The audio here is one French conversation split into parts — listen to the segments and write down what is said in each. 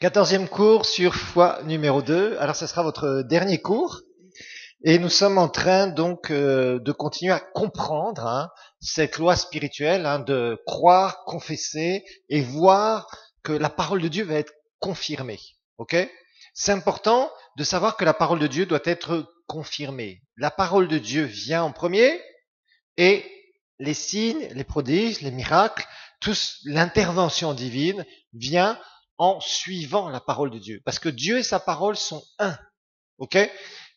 14e cours sur foi numéro 2. Alors ce sera votre dernier cours. Et nous sommes en train donc de continuer à comprendre cette loi spirituelle, de croire, confesser et voir que la parole de Dieu va être confirmée. Ok ? C'est important de savoir que la parole de Dieu doit être confirmée. La parole de Dieu vient en premier et les signes, les prodiges, les miracles, l'intervention divine vient en suivant la parole de Dieu. Parce que Dieu et sa parole sont un. Ok ?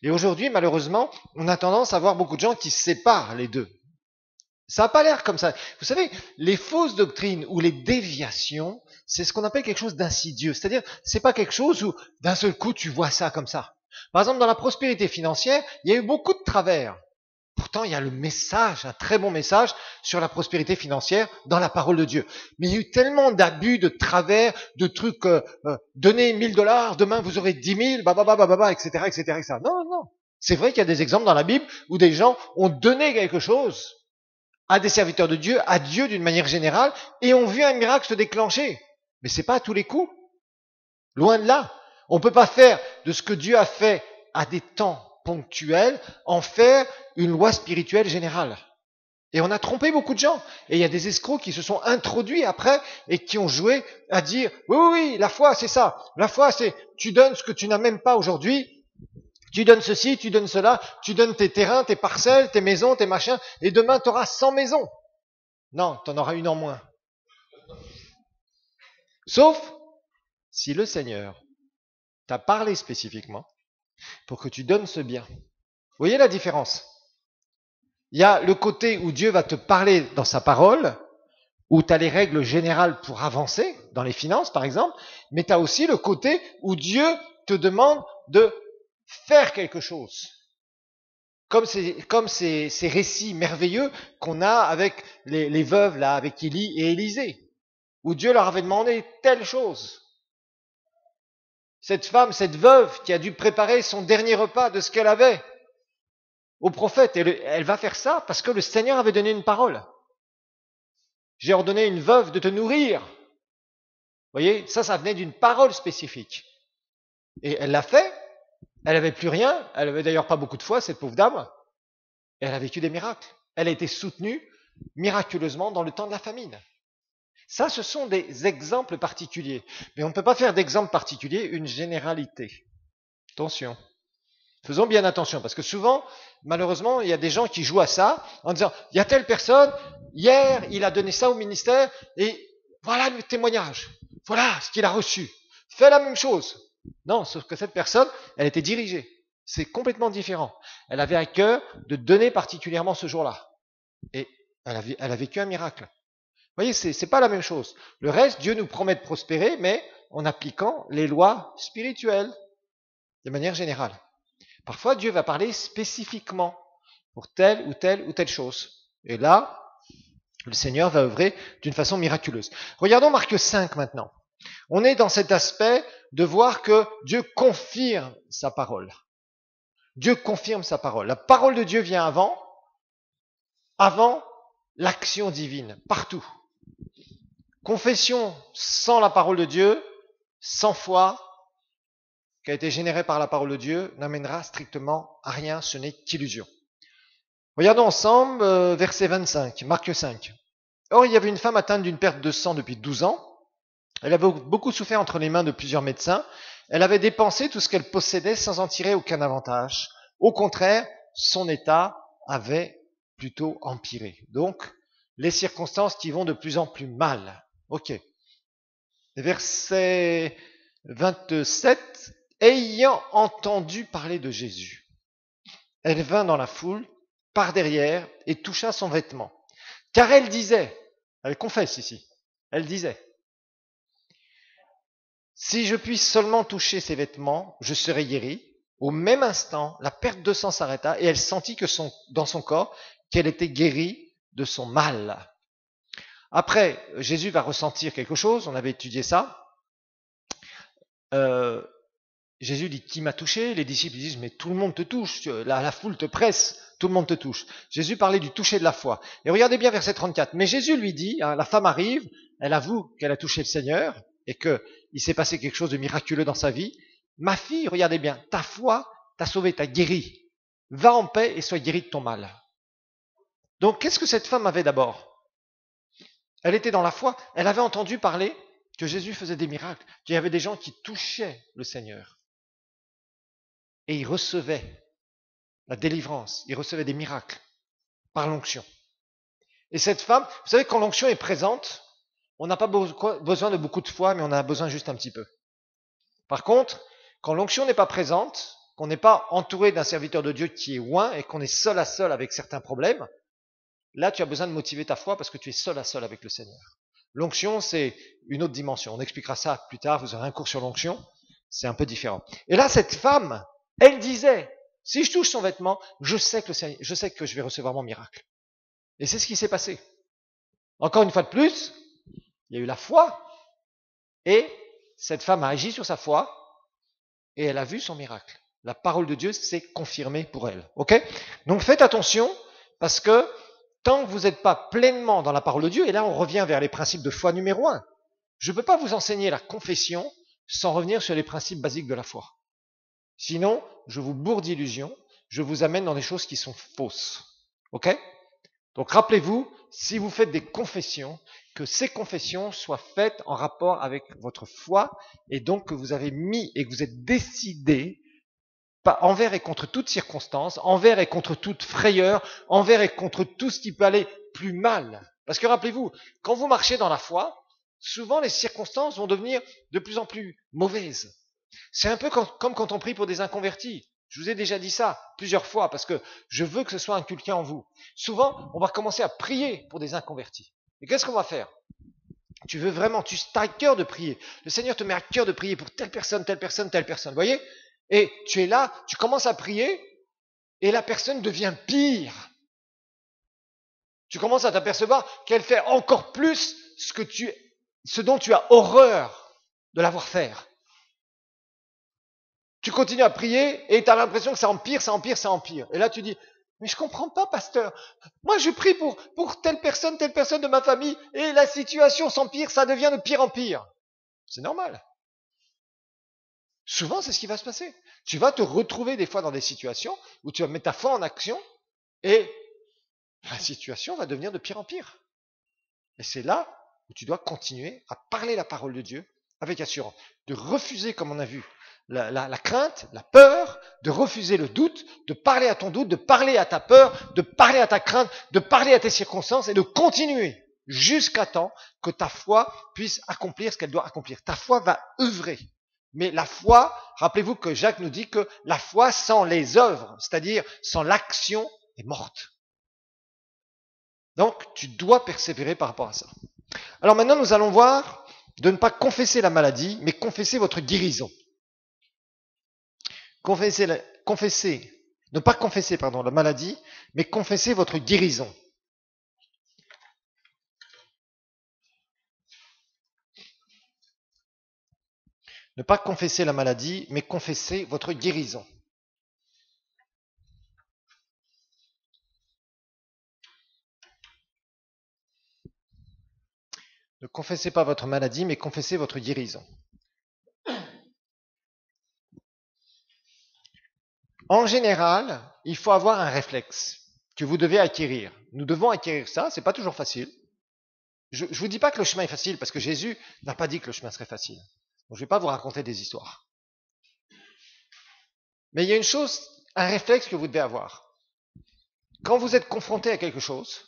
Et aujourd'hui, malheureusement, on a tendance à voir beaucoup de gens qui séparent les deux. Ça n'a pas l'air comme ça. Vous savez, les fausses doctrines ou les déviations, c'est ce qu'on appelle quelque chose d'insidieux. C'est-à-dire, c'est pas quelque chose où d'un seul coup tu vois ça comme ça. Par exemple, dans la prospérité financière, il y a eu beaucoup de travers. Pourtant, il y a le message, un très bon message sur la prospérité financière dans la parole de Dieu. Mais il y a eu tellement d'abus, de travers, de trucs, donnez $1000, demain vous aurez 10 000, etc., etc., etc. Non. C'est vrai qu'il y a des exemples dans la Bible où des gens ont donné quelque chose à des serviteurs de Dieu, à Dieu d'une manière générale, et ont vu un miracle se déclencher. Mais c'est pas à tous les coups. Loin de là. On peut pas faire de ce que Dieu a fait à des temps ponctuels, en faire une loi spirituelle générale. Et on a trompé beaucoup de gens. Et il y a des escrocs qui se sont introduits après et qui ont joué à dire « Oui, la foi c'est ça. La foi c'est tu donnes ce que tu n'as même pas aujourd'hui. Tu donnes ceci, tu donnes cela, tu donnes tes terrains, tes parcelles, tes maisons, tes machins, et demain tu auras 100 maisons. Non, tu en auras une en moins. Sauf si le Seigneur t'a parlé spécifiquement pour que tu donnes ce bien. Vous voyez la différence ? Il y a le côté où Dieu va te parler dans sa parole, où tu as les règles générales pour avancer, dans les finances par exemple, mais tu as aussi le côté où Dieu te demande de faire quelque chose. Comme ces récits merveilleux qu'on a avec les veuves, là, avec Élie et Élisée, où Dieu leur avait demandé telle chose. Cette femme, cette veuve qui a dû préparer son dernier repas de ce qu'elle avait au prophète, elle va faire ça parce que le Seigneur avait donné une parole. J'ai ordonné à une veuve de te nourrir. Vous voyez, ça venait d'une parole spécifique. Et elle l'a fait. Elle n'avait plus rien. Elle avait d'ailleurs pas beaucoup de foi, cette pauvre dame. Et elle a vécu des miracles. Elle a été soutenue miraculeusement dans le temps de la famine. Ça, ce sont des exemples particuliers. Mais on ne peut pas faire d'exemple particulier une généralité. Attention. Faisons bien attention, parce que souvent, malheureusement, il y a des gens qui jouent à ça, en disant, il y a telle personne, hier, il a donné ça au ministère, et voilà le témoignage. Voilà ce qu'il a reçu. Fais la même chose. Non, sauf que cette personne, elle était dirigée. C'est complètement différent. Elle avait à cœur de donner particulièrement ce jour-là. Et elle a vécu un miracle. Vous voyez, c'est pas la même chose. Le reste, Dieu nous promet de prospérer, mais en appliquant les lois spirituelles, de manière générale. Parfois, Dieu va parler spécifiquement pour telle ou telle chose. Et là, le Seigneur va œuvrer d'une façon miraculeuse. Regardons Marc 5 maintenant. On est dans cet aspect de voir que Dieu confirme sa parole. Dieu confirme sa parole. La parole de Dieu vient avant l'action divine, partout. Confession sans la parole de Dieu, sans foi, qui a été générée par la parole de Dieu, n'amènera strictement à rien, ce n'est qu'illusion. Regardons ensemble verset 25, Marc 5. Or, il y avait une femme atteinte d'une perte de sang depuis 12 ans. Elle avait beaucoup souffert entre les mains de plusieurs médecins. Elle avait dépensé tout ce qu'elle possédait sans en tirer aucun avantage. Au contraire, son état avait plutôt empiré. Donc, les circonstances qui vont de plus en plus mal. Ok. Verset 27. Ayant entendu parler de Jésus, elle vint dans la foule, par derrière, et toucha son vêtement. Car elle disait, elle confesse ici, elle disait, si je puis seulement toucher ses vêtements, je serai guérie. Au même instant, la perte de sang s'arrêta et elle sentit que dans son corps qu'elle était guérie de son mal. Après, Jésus va ressentir quelque chose, on avait étudié ça. Jésus dit, qui m'a touché? Les disciples disent, mais tout le monde te touche, la foule te presse, tout le monde te touche. Jésus parlait du toucher de la foi. Et regardez bien verset 34. Mais Jésus lui dit, la femme arrive, elle avoue qu'elle a touché le Seigneur, et que il s'est passé quelque chose de miraculeux dans sa vie, ma fille, regardez bien, ta foi t'a sauvé, t'a guéri. Va en paix et sois guéri de ton mal. Donc, qu'est-ce que cette femme avait d'abord? Elle était dans la foi. Elle avait entendu parler que Jésus faisait des miracles, qu'il y avait des gens qui touchaient le Seigneur. Et ils recevaient la délivrance, ils recevaient des miracles par l'onction. Et cette femme, vous savez, quand l'onction est présente, on n'a pas besoin de beaucoup de foi, mais on a besoin juste un petit peu. Par contre, quand l'onction n'est pas présente, qu'on n'est pas entouré d'un serviteur de Dieu qui est loin et qu'on est seul à seul avec certains problèmes, là, tu as besoin de motiver ta foi parce que tu es seul à seul avec le Seigneur. L'onction, c'est une autre dimension. On expliquera ça plus tard, vous aurez un cours sur l'onction. C'est un peu différent. Et là, cette femme, elle disait, si je touche son vêtement, je sais que je vais recevoir mon miracle. Et c'est ce qui s'est passé. Encore une fois de plus, il y a eu la foi, et cette femme a agi sur sa foi, et elle a vu son miracle. La parole de Dieu s'est confirmée pour elle. Ok? Donc faites attention, parce que tant que vous n'êtes pas pleinement dans la parole de Dieu, et là on revient vers les principes de foi numéro 1, je ne peux pas vous enseigner la confession sans revenir sur les principes basiques de la foi. Sinon, je vous bourre d'illusions, je vous amène dans des choses qui sont fausses. Ok? Donc rappelez-vous, si vous faites des confessions, que ces confessions soient faites en rapport avec votre foi, et donc que vous avez mis et que vous êtes décidé, envers et contre toute circonstance, envers et contre toute frayeur, envers et contre tout ce qui peut aller plus mal. Parce que rappelez-vous, quand vous marchez dans la foi, souvent les circonstances vont devenir de plus en plus mauvaises. C'est un peu comme quand on prie pour des inconvertis. Je vous ai déjà dit ça plusieurs fois parce que je veux que ce soit inculqué en vous. Souvent, on va commencer à prier pour des inconvertis. Et qu'est-ce qu'on va faire? Tu veux vraiment, tu as à cœur de prier. Le Seigneur te met à cœur de prier pour telle personne, telle personne, telle personne. Vous voyez? Et tu es là, tu commences à prier et la personne devient pire. Tu commences à t'apercevoir qu'elle fait encore plus ce dont tu as horreur de la voir faire. Tu continues à prier et tu as l'impression que ça empire, ça empire, ça empire. Et là tu dis, mais je comprends pas, pasteur. Moi je prie pour telle personne de ma famille et la situation s'empire, ça devient de pire en pire. C'est normal. Souvent c'est ce qui va se passer. Tu vas te retrouver des fois dans des situations où tu vas mettre ta foi en action et la situation va devenir de pire en pire. Et c'est là où tu dois continuer à parler la parole de Dieu avec assurance. De refuser, comme on a vu, la crainte, la peur, de refuser le doute, de parler à ton doute, de parler à ta peur, de parler à ta crainte, de parler à tes circonstances et de continuer jusqu'à temps que ta foi puisse accomplir ce qu'elle doit accomplir. Ta foi va œuvrer. Mais la foi, rappelez-vous que Jacques nous dit que la foi sans les œuvres, c'est-à-dire sans l'action, est morte. Donc, tu dois persévérer par rapport à ça. Alors maintenant, nous allons voir de ne pas confesser la maladie, mais confesser votre guérison. Ne pas confesser la maladie, mais confesser votre guérison. Ne pas confesser la maladie, mais confesser votre guérison. Ne confessez pas votre maladie, mais confessez votre guérison. En général, il faut avoir un réflexe que vous devez acquérir. Nous devons acquérir ça, c'est pas toujours facile. Je ne vous dis pas que le chemin est facile, parce que Jésus n'a pas dit que le chemin serait facile. Donc, je ne vais pas vous raconter des histoires. Mais il y a une chose, un réflexe que vous devez avoir. Quand vous êtes confronté à quelque chose,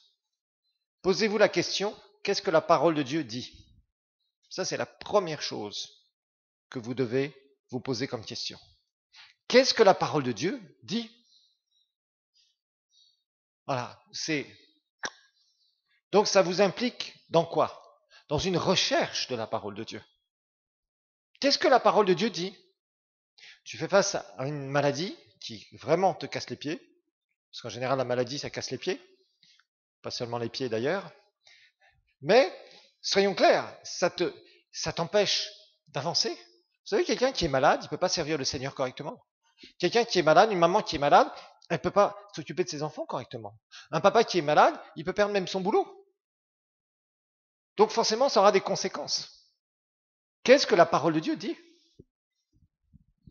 posez-vous la question, qu'est-ce que la parole de Dieu dit? Ça, c'est la première chose que vous devez vous poser comme question. Qu'est-ce que la parole de Dieu dit? Voilà, donc ça vous implique dans quoi? Dans une recherche de la parole de Dieu. Qu'est-ce que la parole de Dieu dit? Tu fais face à une maladie qui vraiment te casse les pieds, parce qu'en général la maladie ça casse les pieds, pas seulement les pieds d'ailleurs, mais soyons clairs, ça t'empêche d'avancer. Vous savez, quelqu'un qui est malade, il ne peut pas servir le Seigneur correctement. Quelqu'un qui est malade, une maman qui est malade, elle ne peut pas s'occuper de ses enfants correctement. Un papa qui est malade, il peut perdre même son boulot. Donc forcément, ça aura des conséquences. Qu'est-ce que la parole de Dieu dit?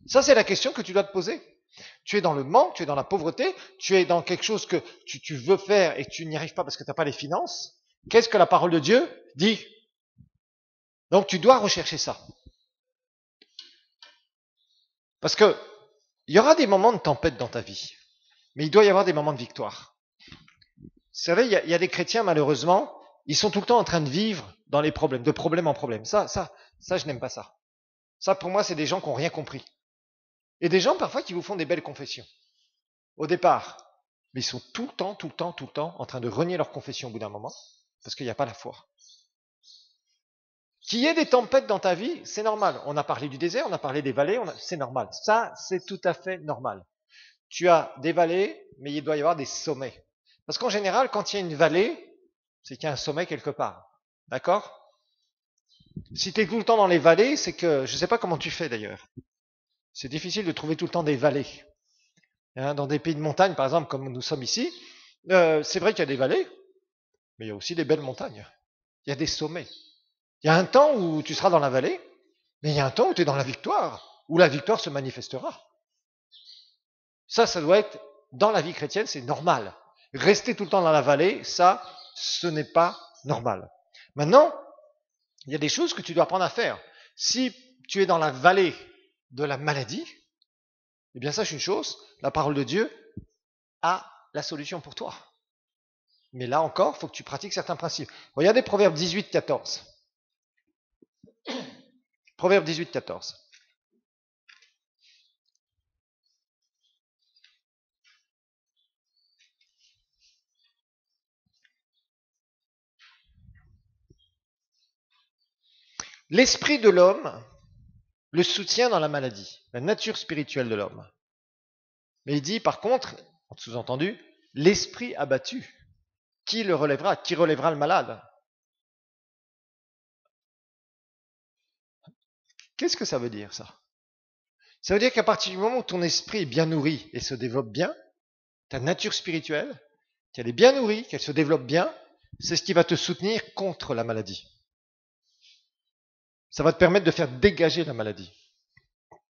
Ça, c'est la question que tu dois te poser. Tu es dans le manque, tu es dans la pauvreté, tu es dans quelque chose que tu veux faire et que tu n'y arrives pas parce que tu n'as pas les finances. Qu'est-ce que la parole de Dieu dit? Donc tu dois rechercher ça. Parce que il y aura des moments de tempête dans ta vie, mais il doit y avoir des moments de victoire. Vous savez, il y a des chrétiens, malheureusement, ils sont tout le temps en train de vivre dans les problèmes, de problème en problème. Ça, je n'aime pas ça. Ça, pour moi, c'est des gens qui n'ont rien compris. Et des gens, parfois, qui vous font des belles confessions. Au départ. Mais ils sont tout le temps en train de renier leur confession au bout d'un moment, parce qu'il n'y a pas la foi. Qu'il y ait des tempêtes dans ta vie, c'est normal. On a parlé du désert, on a parlé des vallées, c'est normal. Ça, c'est tout à fait normal. Tu as des vallées, mais il doit y avoir des sommets. Parce qu'en général, quand il y a une vallée, c'est qu'il y a un sommet quelque part. D'accord? Si tu es tout le temps dans les vallées, c'est que, je ne sais pas comment tu fais d'ailleurs. C'est difficile de trouver tout le temps des vallées. Dans des pays de montagne, par exemple, comme nous sommes ici, c'est vrai qu'il y a des vallées, mais il y a aussi des belles montagnes. Il y a des sommets. Il y a un temps où tu seras dans la vallée, mais il y a un temps où tu es dans la victoire, où la victoire se manifestera. Ça doit être, dans la vie chrétienne, c'est normal. Rester tout le temps dans la vallée, ça, ce n'est pas normal. Maintenant, il y a des choses que tu dois apprendre à faire. Si tu es dans la vallée de la maladie, eh bien sache une chose, la parole de Dieu a la solution pour toi. Mais là encore, il faut que tu pratiques certains principes. Regardez Proverbe 18, 14. Proverbe 18, 14. L'esprit de l'homme le soutient dans la maladie, la nature spirituelle de l'homme. Mais il dit, par contre, en sous-entendu, l'esprit abattu, qui le relèvera? Qui relèvera le malade? Qu'est-ce que ça veut dire, ça? Ça veut dire qu'à partir du moment où ton esprit est bien nourri et se développe bien, ta nature spirituelle, qu'elle est bien nourrie, qu'elle se développe bien, c'est ce qui va te soutenir contre la maladie. Ça va te permettre de faire dégager la maladie.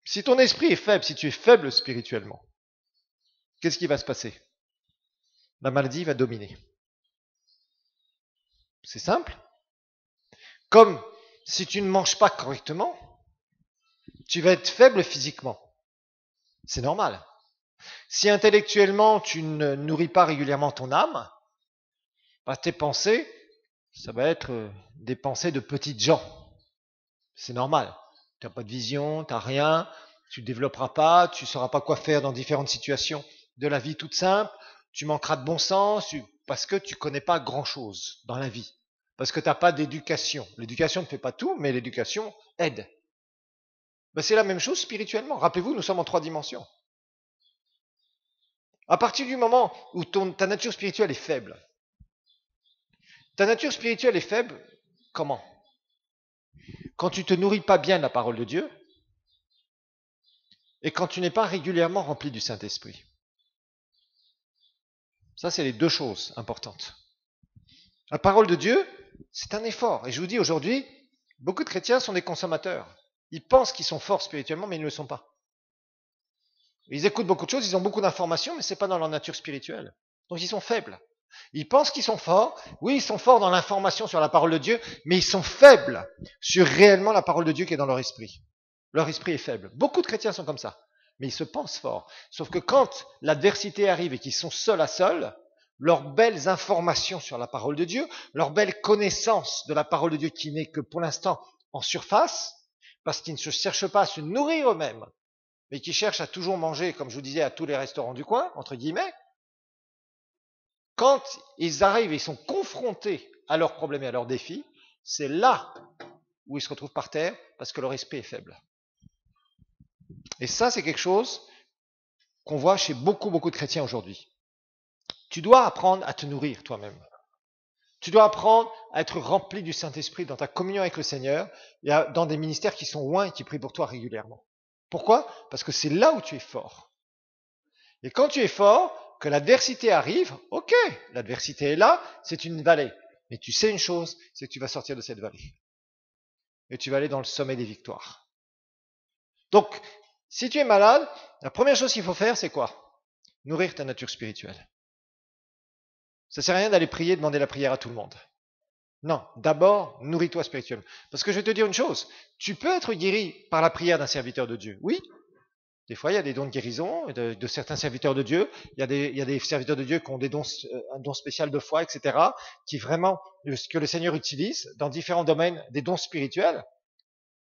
Si ton esprit est faible, si tu es faible spirituellement, qu'est-ce qui va se passer? La maladie va dominer. C'est simple. Comme si tu ne manges pas correctement, tu vas être faible physiquement. C'est normal. Si intellectuellement tu ne nourris pas régulièrement ton âme, bah, tes pensées, ça va être des pensées de petites gens. C'est normal. Tu n'as pas de vision, tu n'as rien, tu ne développeras pas, tu ne sauras pas quoi faire dans différentes situations de la vie toute simple, tu manqueras de bon sens parce que tu ne connais pas grand-chose dans la vie, parce que tu n'as pas d'éducation. L'éducation ne fait pas tout, mais l'éducation aide. Ben, c'est la même chose spirituellement. Rappelez-vous, nous sommes en 3 dimensions. À partir du moment où ta nature spirituelle est faible, comment? Quand tu ne te nourris pas bien de la parole de Dieu et quand tu n'es pas régulièrement rempli du Saint-Esprit. Ça, c'est les 2 choses importantes. La parole de Dieu, c'est un effort. Et je vous dis aujourd'hui, beaucoup de chrétiens sont des consommateurs. Ils pensent qu'ils sont forts spirituellement, mais ils ne le sont pas. Ils écoutent beaucoup de choses, ils ont beaucoup d'informations, mais ce n'est pas dans leur nature spirituelle. Donc ils sont faibles. Ils pensent qu'ils sont forts. Oui, ils sont forts dans l'information sur la parole de Dieu, mais ils sont faibles sur réellement la parole de Dieu qui est dans leur esprit. Leur esprit est faible. Beaucoup de chrétiens sont comme ça, mais ils se pensent forts. Sauf que quand l'adversité arrive et qu'ils sont seuls à seuls, leurs belles informations sur la parole de Dieu, leur belle connaissance de la parole de Dieu qui n'est que pour l'instant en surface, parce qu'ils ne se cherchent pas à se nourrir eux-mêmes, mais qui cherchent à toujours manger, comme je vous disais, à tous les restaurants du coin, entre guillemets, quand ils arrivent et ils sont confrontés à leurs problèmes et à leurs défis, c'est là où ils se retrouvent par terre parce que leur esprit est faible. Et ça, c'est quelque chose qu'on voit chez beaucoup de chrétiens aujourd'hui. Tu dois apprendre à te nourrir toi-même. Tu dois apprendre à être rempli du Saint-Esprit dans ta communion avec le Seigneur et dans des ministères qui sont loin et qui prient pour toi régulièrement. Pourquoi? Parce que c'est là où tu es fort. Et quand tu es fort, que l'adversité arrive, ok, l'adversité est là, c'est une vallée. Mais tu sais une chose, c'est que tu vas sortir de cette vallée. et tu vas aller dans le sommet des victoires. Donc, si tu es malade, la première chose qu'il faut faire, c'est quoi? Nourrir ta nature spirituelle. Ça sert à rien d'aller prier, demander la prière à tout le monde. Non, d'abord, nourris-toi spirituellement. Parce que je vais te dire une chose, tu peux être guéri par la prière d'un serviteur de Dieu. Oui, des fois, il y a des dons de guérison de certains serviteurs de Dieu. Il y a des serviteurs de Dieu qui ont des dons, un don spécial de foi, etc., qui vraiment, que le Seigneur utilise dans différents domaines, des dons spirituels.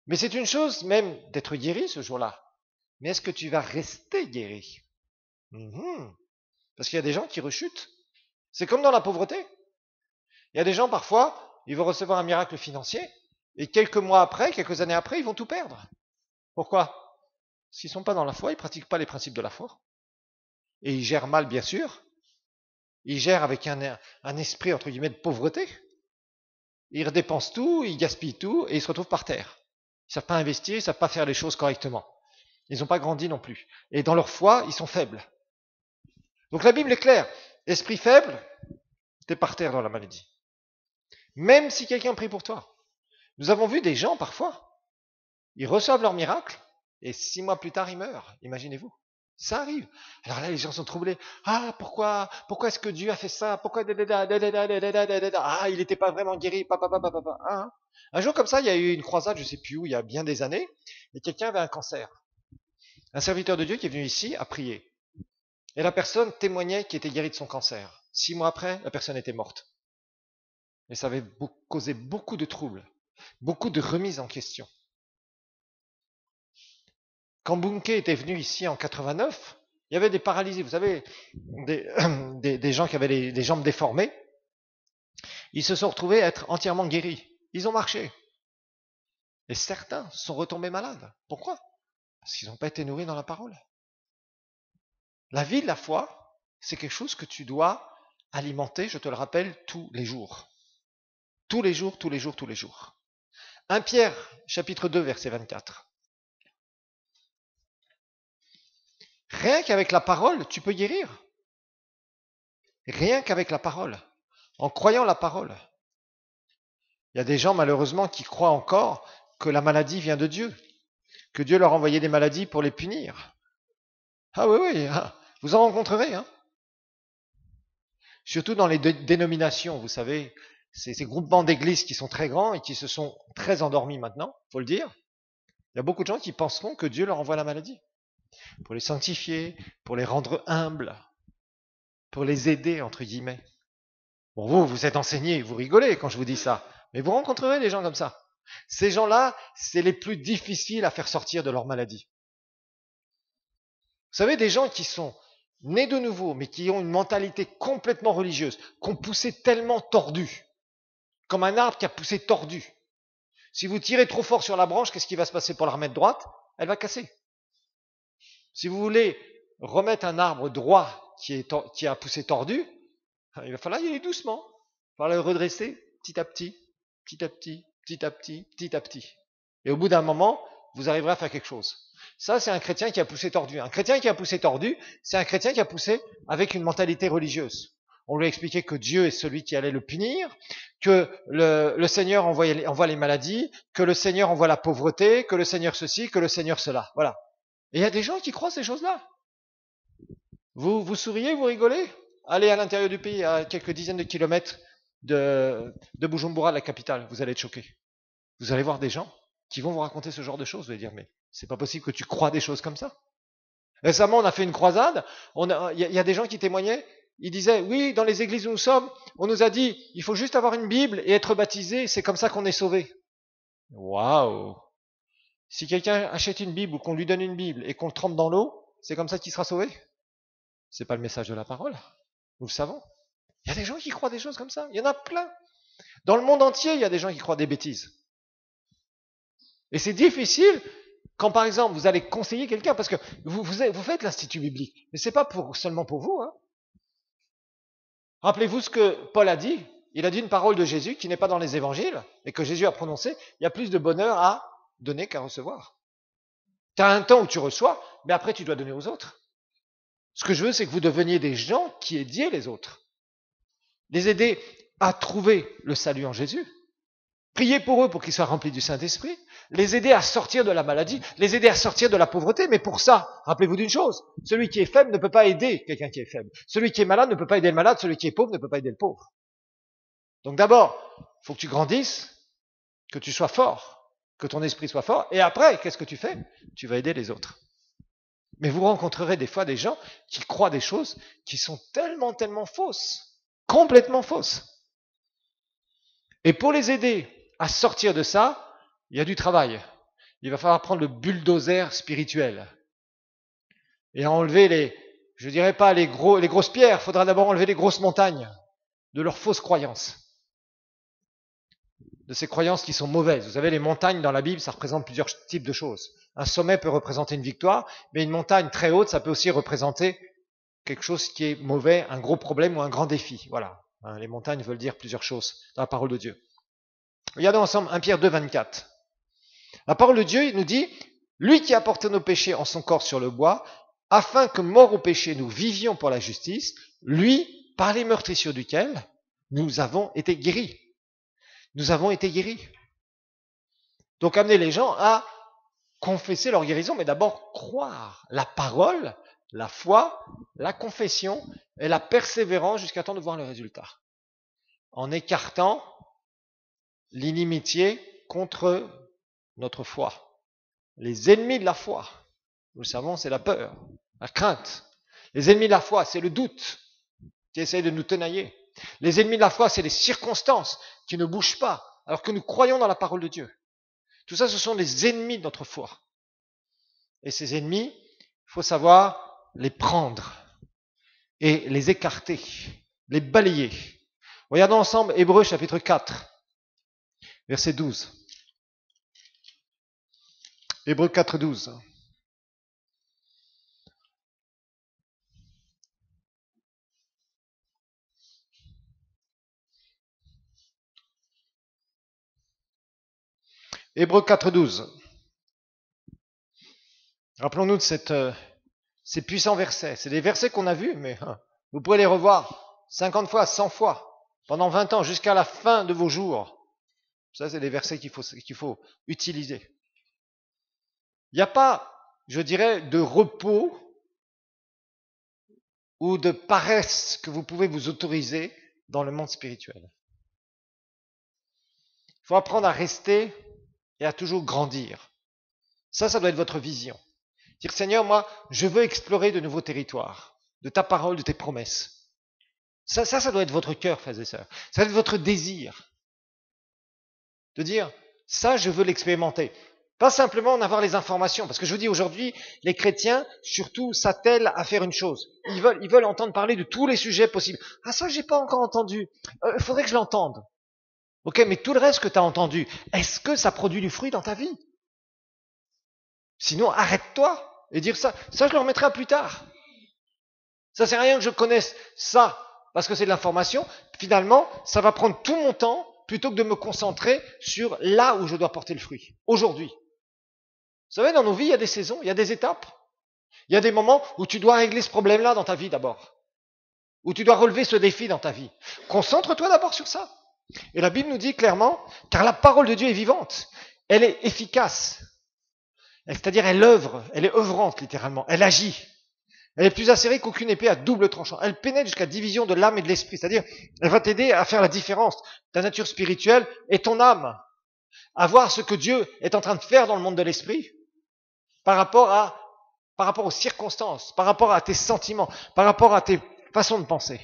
Mais c'est une chose même d'être guéri ce jour-là. Mais est-ce que tu vas rester guéri? Parce qu'il y a des gens qui rechutent. C'est comme dans la pauvreté. Il y a des gens, parfois, ils vont recevoir un miracle financier, et quelques mois après, quelques années après, ils vont tout perdre. Pourquoi? S'ils ne sont pas dans la foi, ils ne pratiquent pas les principes de la foi. Et ils gèrent mal, bien sûr. Ils gèrent avec un esprit, entre guillemets, de pauvreté. Ils redépensent tout, ils gaspillent tout, et ils se retrouvent par terre. Ils ne savent pas investir, ils ne savent pas faire les choses correctement. Ils n'ont pas grandi non plus. Et dans leur foi, ils sont faibles. Donc la Bible est claire. Esprit faible, t'es par terre dans la maladie. Même si quelqu'un prie pour toi. Nous avons vu des gens, parfois, ils reçoivent leur miracle, et 6 mois plus tard, ils meurent. Imaginez-vous. Ça arrive. Alors là, les gens sont troublés. Ah, pourquoi est-ce que Dieu a fait ça? Pourquoi ah, il n'était pas vraiment guéri. Ah. Un jour comme ça, il y a eu une croisade, je ne sais plus où, il y a bien des années, et quelqu'un avait un cancer. Un serviteur de Dieu qui est venu ici a prié. Et la personne témoignait qu'il était guéri de son cancer. 6 mois après, la personne était morte. Et ça avait causé beaucoup de troubles, beaucoup de remises en question. Quand Bunke était venu ici en 89, il y avait des paralysés, vous savez, des gens qui avaient les jambes déformées. Ils se sont retrouvés à être entièrement guéris. Ils ont marché. Et certains sont retombés malades. Pourquoi? Parce qu'ils n'ont pas été nourris dans la parole. La vie de la foi, c'est quelque chose que tu dois alimenter, je te le rappelle, tous les jours. Tous les jours, tous les jours, tous les jours. 1 Pierre, chapitre 2, verset 24. Rien qu'avec la parole, tu peux guérir. Rien qu'avec la parole. En croyant la parole. Il y a des gens, malheureusement, qui croient encore que la maladie vient de Dieu. Que Dieu leur a envoyé des maladies pour les punir. Ah oui, vous en rencontrerez. Surtout dans les dénominations, vous savez, ces groupements d'églises qui sont très grands et qui se sont très endormis maintenant, faut le dire. Il y a beaucoup de gens qui penseront que Dieu leur envoie la maladie. Pour les sanctifier, pour les rendre humbles, pour les aider, entre guillemets. Bon, vous êtes enseignés, vous rigolez quand je vous dis ça, mais vous rencontrerez des gens comme ça. Ces gens-là, c'est les plus difficiles à faire sortir de leur maladie. Vous savez, des gens qui sont nés de nouveau, mais qui ont une mentalité complètement religieuse, qui ont poussé tellement tordu, comme un arbre qui a poussé tordu. Si vous tirez trop fort sur la branche, qu'est-ce qui va se passer pour la remettre droite? Elle va casser. Si vous voulez remettre un arbre droit qui a poussé tordu, il va falloir y aller doucement. Il va falloir le redresser petit à petit, petit à petit, petit à petit, petit à petit. Et au bout d'un moment, vous arriverez à faire quelque chose. Ça, c'est un chrétien qui a poussé tordu. Un chrétien qui a poussé tordu, c'est un chrétien qui a poussé avec une mentalité religieuse. On lui a expliqué que Dieu est celui qui allait le punir, que le Seigneur envoie les maladies, que le Seigneur envoie la pauvreté, que le Seigneur ceci, que le Seigneur cela. Voilà. Et il y a des gens qui croient ces choses-là. Vous souriez, vous rigolez? Allez à l'intérieur du pays, à quelques dizaines de kilomètres de Bujumbura, la capitale, vous allez être choqués. Vous allez voir des gens qui vont vous raconter ce genre de choses. Vous allez dire, mais c'est pas possible que tu crois des choses comme ça. Récemment, on a fait une croisade. Il y a des gens qui témoignaient. Ils disaient, oui, dans les églises où nous sommes, on nous a dit, il faut juste avoir une Bible et être baptisé. C'est comme ça qu'on est sauvé. Waouh! Si quelqu'un achète une Bible ou qu'on lui donne une Bible et qu'on le trempe dans l'eau, c'est comme ça qu'il sera sauvé? C'est pas le message de la parole. Nous le savons. Il y a des gens qui croient des choses comme ça. Il y en a plein. Dans le monde entier, il y a des gens qui croient des bêtises. Et c'est difficile quand, par exemple, vous allez conseiller quelqu'un, parce que vous faites l'institut biblique, mais c'est pas seulement pour vous. Rappelez-vous ce que Paul a dit. Il a dit une parole de Jésus qui n'est pas dans les évangiles, et que Jésus a prononcée. Il y a plus de bonheur à donner qu'à recevoir. Tu as un temps où tu reçois, mais après tu dois donner aux autres. Ce que je veux, c'est que vous deveniez des gens qui aidiez les autres. Les aider à trouver le salut en Jésus. Prier pour eux pour qu'ils soient remplis du Saint-Esprit, les aider à sortir de la maladie, les aider à sortir de la pauvreté. Mais pour ça, rappelez-vous d'une chose, celui qui est faible ne peut pas aider quelqu'un qui est faible. Celui qui est malade ne peut pas aider le malade, celui qui est pauvre ne peut pas aider le pauvre. Donc d'abord, il faut que tu grandisses, que tu sois fort, que ton esprit soit fort, et après, qu'est-ce que tu fais? Tu vas aider les autres. Mais vous rencontrerez des fois des gens qui croient des choses qui sont tellement, tellement fausses, complètement fausses. Et pour les aider à sortir de ça, il y a du travail. Il va falloir prendre le bulldozer spirituel et enlever je dirais pas les grosses pierres, il faudra d'abord enlever les grosses montagnes de leurs fausses croyances, de ces croyances qui sont mauvaises. Vous savez, les montagnes dans la Bible, ça représente plusieurs types de choses. Un sommet peut représenter une victoire, mais une montagne très haute, ça peut aussi représenter quelque chose qui est mauvais, un gros problème ou un grand défi. Voilà. Les montagnes veulent dire plusieurs choses dans la parole de Dieu. Regardons ensemble 1 Pierre 2, 24. La parole de Dieu, il nous dit, lui qui a porté nos péchés en son corps sur le bois, afin que mort au péché, nous vivions pour la justice, lui, par les meurtrissures duquel nous avons été guéris. Nous avons été guéris. Donc amener les gens à confesser leur guérison, mais d'abord croire la parole, la foi, la confession et la persévérance jusqu'à temps de voir le résultat. En écartant l'inimitié contre notre foi. Les ennemis de la foi, nous le savons, c'est la peur, la crainte. Les ennemis de la foi, c'est le doute qui essaye de nous tenailler. Les ennemis de la foi, c'est les circonstances qui ne bougent pas alors que nous croyons dans la parole de Dieu. Tout ça, ce sont les ennemis de notre foi. Et ces ennemis, il faut savoir les prendre et les écarter, les balayer. Regardons ensemble Hébreux chapitre 4, verset 12. Hébreux 4, 12. Hébreux 4, 12. Rappelons-nous de ces puissants versets. C'est des versets qu'on a vus, mais vous pouvez les revoir 50 fois, 100 fois, pendant 20 ans, jusqu'à la fin de vos jours. Ça, c'est des versets qu'il faut utiliser. Il n'y a pas, je dirais, de repos ou de paresse que vous pouvez vous autoriser dans le monde spirituel. Il faut apprendre à rester et à toujours grandir. Ça doit être votre vision. Dire, Seigneur, moi, je veux explorer de nouveaux territoires, de ta parole, de tes promesses. Ça doit être votre cœur, frères et sœurs. Ça doit être votre désir. De dire, ça, je veux l'expérimenter. Pas simplement en avoir les informations. Parce que je vous dis, aujourd'hui, les chrétiens, surtout, s'attellent à faire une chose. Ils veulent entendre parler de tous les sujets possibles. Ah, ça, j'ai pas encore entendu. Il faudrait que je l'entende. Ok, mais tout le reste que tu as entendu, est-ce que ça produit du fruit dans ta vie? Sinon, arrête-toi et dire ça. Ça, je le remettrai à plus tard. Ça sert à rien que je connaisse ça, parce que c'est de l'information. Finalement, ça va prendre tout mon temps plutôt que de me concentrer sur là où je dois porter le fruit. Aujourd'hui. Vous savez, dans nos vies, il y a des saisons, il y a des étapes. Il y a des moments où tu dois régler ce problème-là dans ta vie d'abord. Où tu dois relever ce défi dans ta vie. Concentre-toi d'abord sur ça. Et la Bible nous dit clairement, car la parole de Dieu est vivante, elle est efficace. C'est-à-dire, elle œuvre, elle est œuvrante littéralement, elle agit. Elle est plus acérée qu'aucune épée à double tranchant. Elle pénètre jusqu'à la division de l'âme et de l'esprit. C'est-à-dire, elle va t'aider à faire la différence, ta nature spirituelle et ton âme. À voir ce que Dieu est en train de faire dans le monde de l'esprit par rapport aux circonstances, par rapport à tes sentiments, par rapport à tes façons de penser.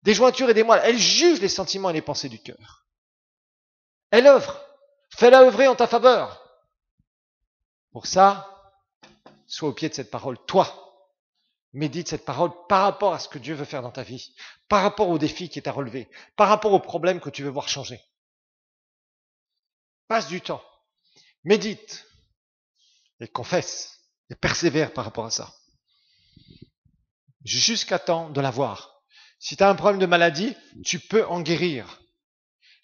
Des jointures et des moelles, elle juge les sentiments et les pensées du cœur. Elle œuvre. Fais-la œuvrer en ta faveur. Pour ça, sois au pied de cette parole. Toi, médite cette parole par rapport à ce que Dieu veut faire dans ta vie, par rapport aux défis qui est à relever, par rapport aux problèmes que tu veux voir changer. Passe du temps, médite et confesse et persévère par rapport à ça. Jusqu'à temps de l'avoir. Si tu as un problème de maladie, tu peux en guérir.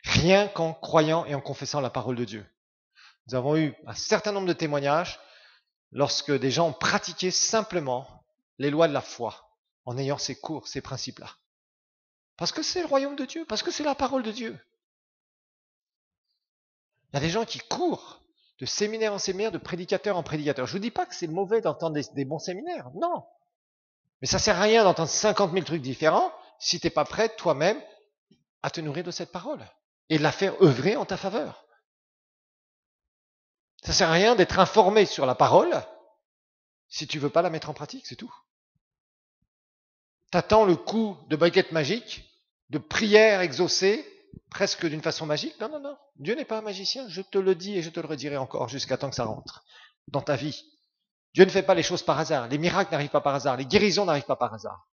Rien qu'en croyant et en confessant la parole de Dieu. Nous avons eu un certain nombre de témoignages lorsque des gens ont pratiqué simplement les lois de la foi en ayant ces cours, ces principes-là. Parce que c'est le royaume de Dieu, parce que c'est la parole de Dieu. Il y a des gens qui courent de séminaire en séminaire, de prédicateur en prédicateur. Je ne vous dis pas que c'est mauvais d'entendre des bons séminaires, non. Mais ça ne sert à rien d'entendre 50 000 trucs différents si tu n'es pas prêt toi-même à te nourrir de cette parole et de la faire œuvrer en ta faveur. Ça ne sert à rien d'être informé sur la parole si tu ne veux pas la mettre en pratique, c'est tout. T'attends le coup de baguette magique, de prière exaucée, presque d'une façon magique. Non, non, non. Dieu n'est pas un magicien. Je te le dis et je te le redirai encore jusqu'à temps que ça rentre dans ta vie. Dieu ne fait pas les choses par hasard. Les miracles n'arrivent pas par hasard. Les guérisons n'arrivent pas par hasard.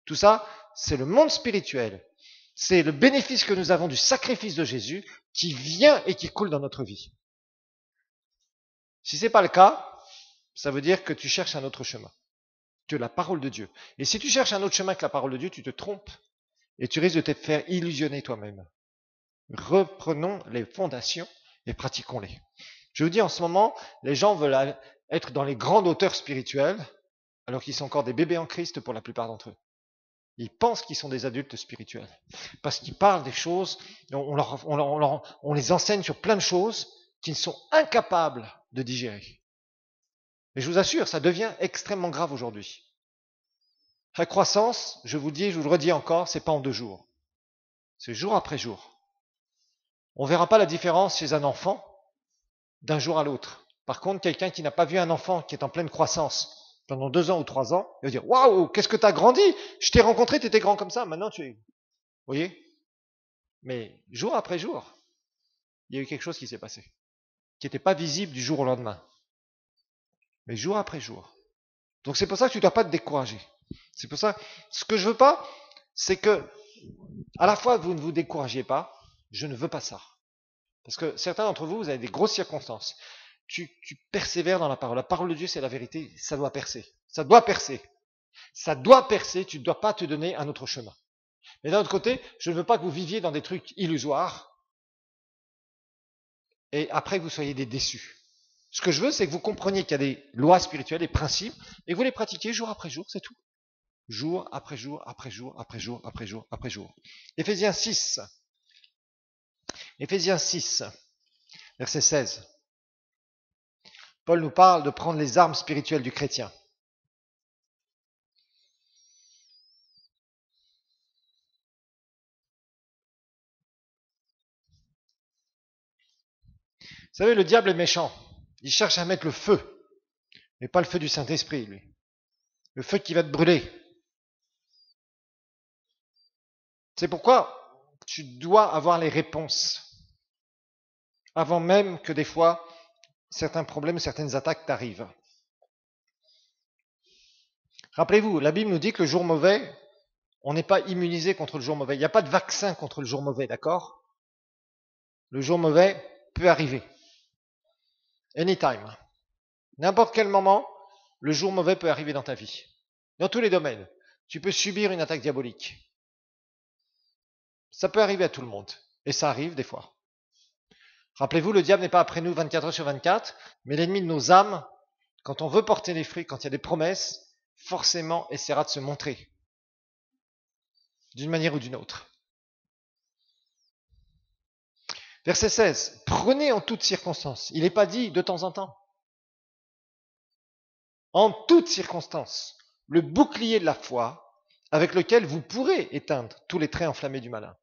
Tout ça, c'est le monde spirituel. C'est le bénéfice que nous avons du sacrifice de Jésus qui vient et qui coule dans notre vie. Si ce n'est pas le cas, ça veut dire que tu cherches un autre chemin que la parole de Dieu. Et si tu cherches un autre chemin que la parole de Dieu, tu te trompes et tu risques de te faire illusionner toi-même. Reprenons les fondations et pratiquons-les. Je vous dis, en ce moment, les gens veulent être dans les grandes hauteurs spirituelles alors qu'ils sont encore des bébés en Christ pour la plupart d'entre eux. Ils pensent qu'ils sont des adultes spirituels parce qu'ils parlent des choses, on les enseigne sur plein de choses qu'ils sont incapables de digérer. Mais je vous assure, ça devient extrêmement grave aujourd'hui. La croissance, je vous le dis et je vous le redis encore, c'est pas en 2 jours. C'est jour après jour. On ne verra pas la différence chez un enfant d'un jour à l'autre. Par contre, quelqu'un qui n'a pas vu un enfant qui est en pleine croissance pendant 2 ans ou 3 ans, il va dire « Waouh, qu'est-ce que tu as grandi! Je t'ai rencontré, tu étais grand comme ça, maintenant tu es... » Vous voyez? Mais jour après jour, il y a eu quelque chose qui s'est passé, qui n'était pas visible du jour au lendemain. Mais jour après jour. Donc c'est pour ça que tu ne dois pas te décourager. C'est pour ça, ce que je veux pas, c'est que, à la fois vous ne vous découragiez pas, je ne veux pas ça. Parce que certains d'entre vous, vous avez des grosses circonstances. Tu persévères dans la parole. La parole de Dieu, c'est la vérité, ça doit percer. Ça doit percer. Ça doit percer, tu ne dois pas te donner un autre chemin. Mais d'un autre côté, je ne veux pas que vous viviez dans des trucs illusoires et après que vous soyez des déçus. Ce que je veux, c'est que vous compreniez qu'il y a des lois spirituelles, des principes, et que vous les pratiquiez jour après jour, c'est tout. Jour après jour, après jour, après jour, après jour, après jour. Éphésiens 6. Éphésiens 6, verset 16. Paul nous parle de prendre les armes spirituelles du chrétien. Vous savez, le diable est méchant. Il cherche à mettre le feu, mais pas le feu du Saint-Esprit, lui. Le feu qui va te brûler. C'est pourquoi tu dois avoir les réponses avant même que des fois certains problèmes, certaines attaques t'arrivent. Rappelez-vous, la Bible nous dit que le jour mauvais, on n'est pas immunisé contre le jour mauvais. Il n'y a pas de vaccin contre le jour mauvais, d'accord? Le jour mauvais peut arriver. Anytime. N'importe quel moment, le jour mauvais peut arriver dans ta vie. Dans tous les domaines. Tu peux subir une attaque diabolique. Ça peut arriver à tout le monde. Et ça arrive des fois. Rappelez-vous, le diable n'est pas après nous 24 heures sur 24, mais l'ennemi de nos âmes, quand on veut porter les fruits, quand il y a des promesses, forcément essaiera de se montrer. D'une manière ou d'une autre. Verset 16. Prenez en toutes circonstances. Il n'est pas dit de temps en temps. En toutes circonstances, le bouclier de la foi avec lequel vous pourrez éteindre tous les traits enflammés du malin.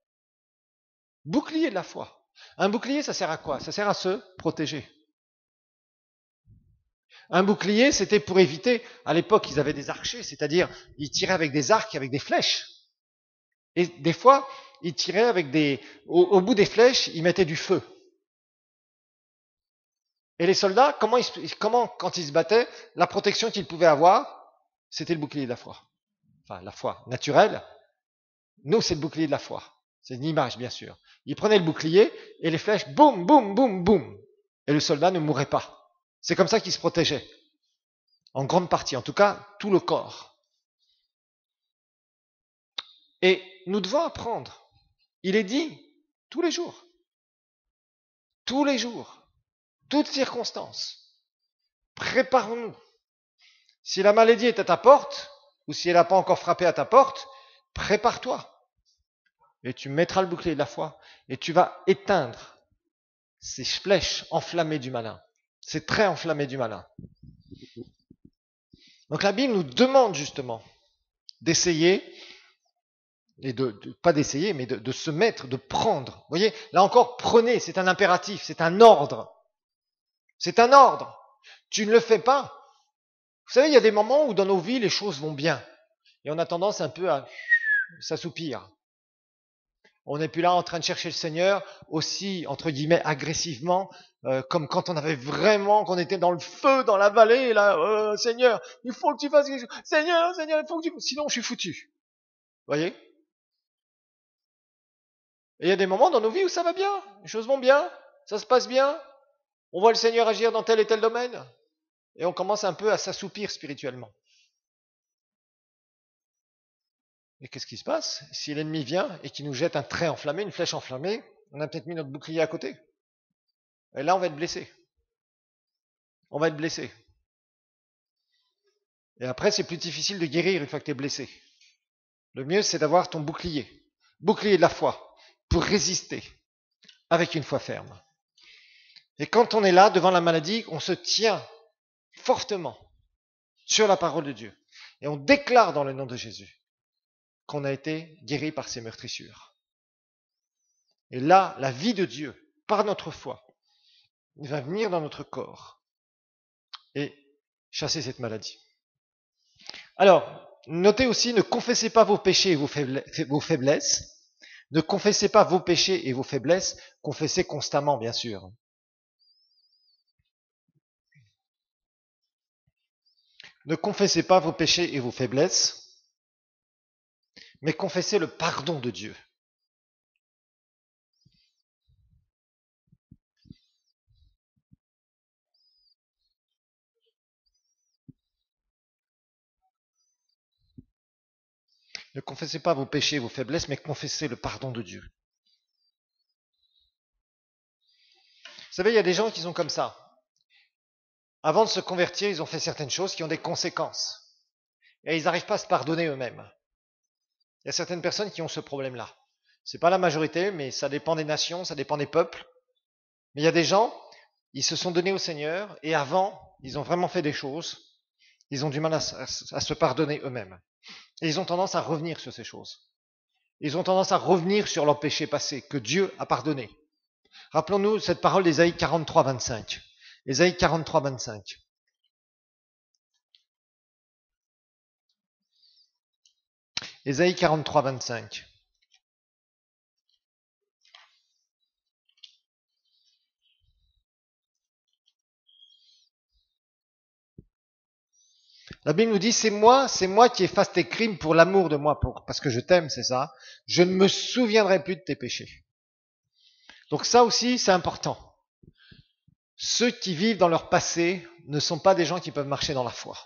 Bouclier de la foi. Un bouclier, ça sert à quoi? Ça sert à se protéger. Un bouclier, c'était pour éviter, à l'époque, ils avaient des archers, c'est-à-dire, ils tiraient avec des arcs, avec des flèches. Et des fois, ils tiraient avec au bout des flèches, ils mettaient du feu. Et les soldats, comment, quand ils se battaient, la protection qu'ils pouvaient avoir, c'était le bouclier de la foi. Enfin, la foi naturelle. Nous, c'est le bouclier de la foi. C'est une image, bien sûr. Ils prenaient le bouclier et les flèches, boum, boum, boum, boum. Et le soldat ne mourait pas. C'est comme ça qu'il se protégeait. En grande partie, en tout cas, tout le corps. Et nous devons apprendre. Il est dit tous les jours. Tous les jours. Toutes circonstances. Préparons-nous. Si la maladie est à ta porte, ou si elle n'a pas encore frappé à ta porte, prépare-toi. Et tu mettras le bouclier de la foi, et tu vas éteindre ces flèches enflammées du malin. C'est très enflammé du malin. Donc la Bible nous demande justement d'essayer, et pas d'essayer, mais de se mettre, de prendre. Vous voyez, là encore, prenez, c'est un impératif, c'est un ordre. C'est un ordre. Tu ne le fais pas. Vous savez, il y a des moments où dans nos vies, les choses vont bien. Et on a tendance un peu à s'assoupir. On n'est plus là en train de chercher le Seigneur aussi, entre guillemets, agressivement, comme quand on avait vraiment, qu'on était dans le feu, dans la vallée, là, Seigneur, il faut que tu fasses quelque chose. Seigneur, il faut que tu... Sinon, je suis foutu. Vous voyez? Et il y a des moments dans nos vies où ça va bien, les choses vont bien, ça se passe bien, on voit le Seigneur agir dans tel et tel domaine, et on commence un peu à s'assoupir spirituellement. Et qu'est-ce qui se passe? Si l'ennemi vient et qu'il nous jette un trait enflammé, une flèche enflammée, on a peut-être mis notre bouclier à côté. Et là, on va être blessé. On va être blessé. Et après, c'est plus difficile de guérir une fois que tu es blessé. Le mieux, c'est d'avoir ton bouclier. Bouclier de la foi, pour résister, avec une foi ferme. Et quand on est là, devant la maladie, on se tient fortement sur la parole de Dieu. Et on déclare dans le nom de Jésus qu'on a été guéri par ses meurtrissures. Et là, la vie de Dieu, par notre foi, va venir dans notre corps et chasser cette maladie. Alors, notez aussi, ne confessez pas vos péchés et vos faiblesses. Ne confessez pas vos péchés et vos faiblesses. Confessez constamment, bien sûr. Ne confessez pas vos péchés et vos faiblesses, mais confessez le pardon de Dieu. Ne confessez pas vos péchés et vos faiblesses, mais confessez le pardon de Dieu. Vous savez, il y a des gens qui sont comme ça. Avant de se convertir, ils ont fait certaines choses qui ont des conséquences. Et ils n'arrivent pas à se pardonner eux-mêmes. Il y a certaines personnes qui ont ce problème-là. C'est pas la majorité, mais ça dépend des nations, ça dépend des peuples. Mais il y a des gens, ils se sont donnés au Seigneur, et avant, ils ont vraiment fait des choses. Ils ont du mal à se pardonner eux-mêmes. Et ils ont tendance à revenir sur ces choses. Ils ont tendance à revenir sur leur péché passé, que Dieu a pardonné. Rappelons-nous cette parole d'Ésaïe 43, 25. Ésaïe 43, 25. Ésaïe 43, 25. La Bible nous dit, c'est moi qui efface tes crimes pour l'amour de moi, parce que je t'aime, c'est ça. Je ne me souviendrai plus de tes péchés. Donc ça aussi, c'est important. Ceux qui vivent dans leur passé ne sont pas des gens qui peuvent marcher dans la foi.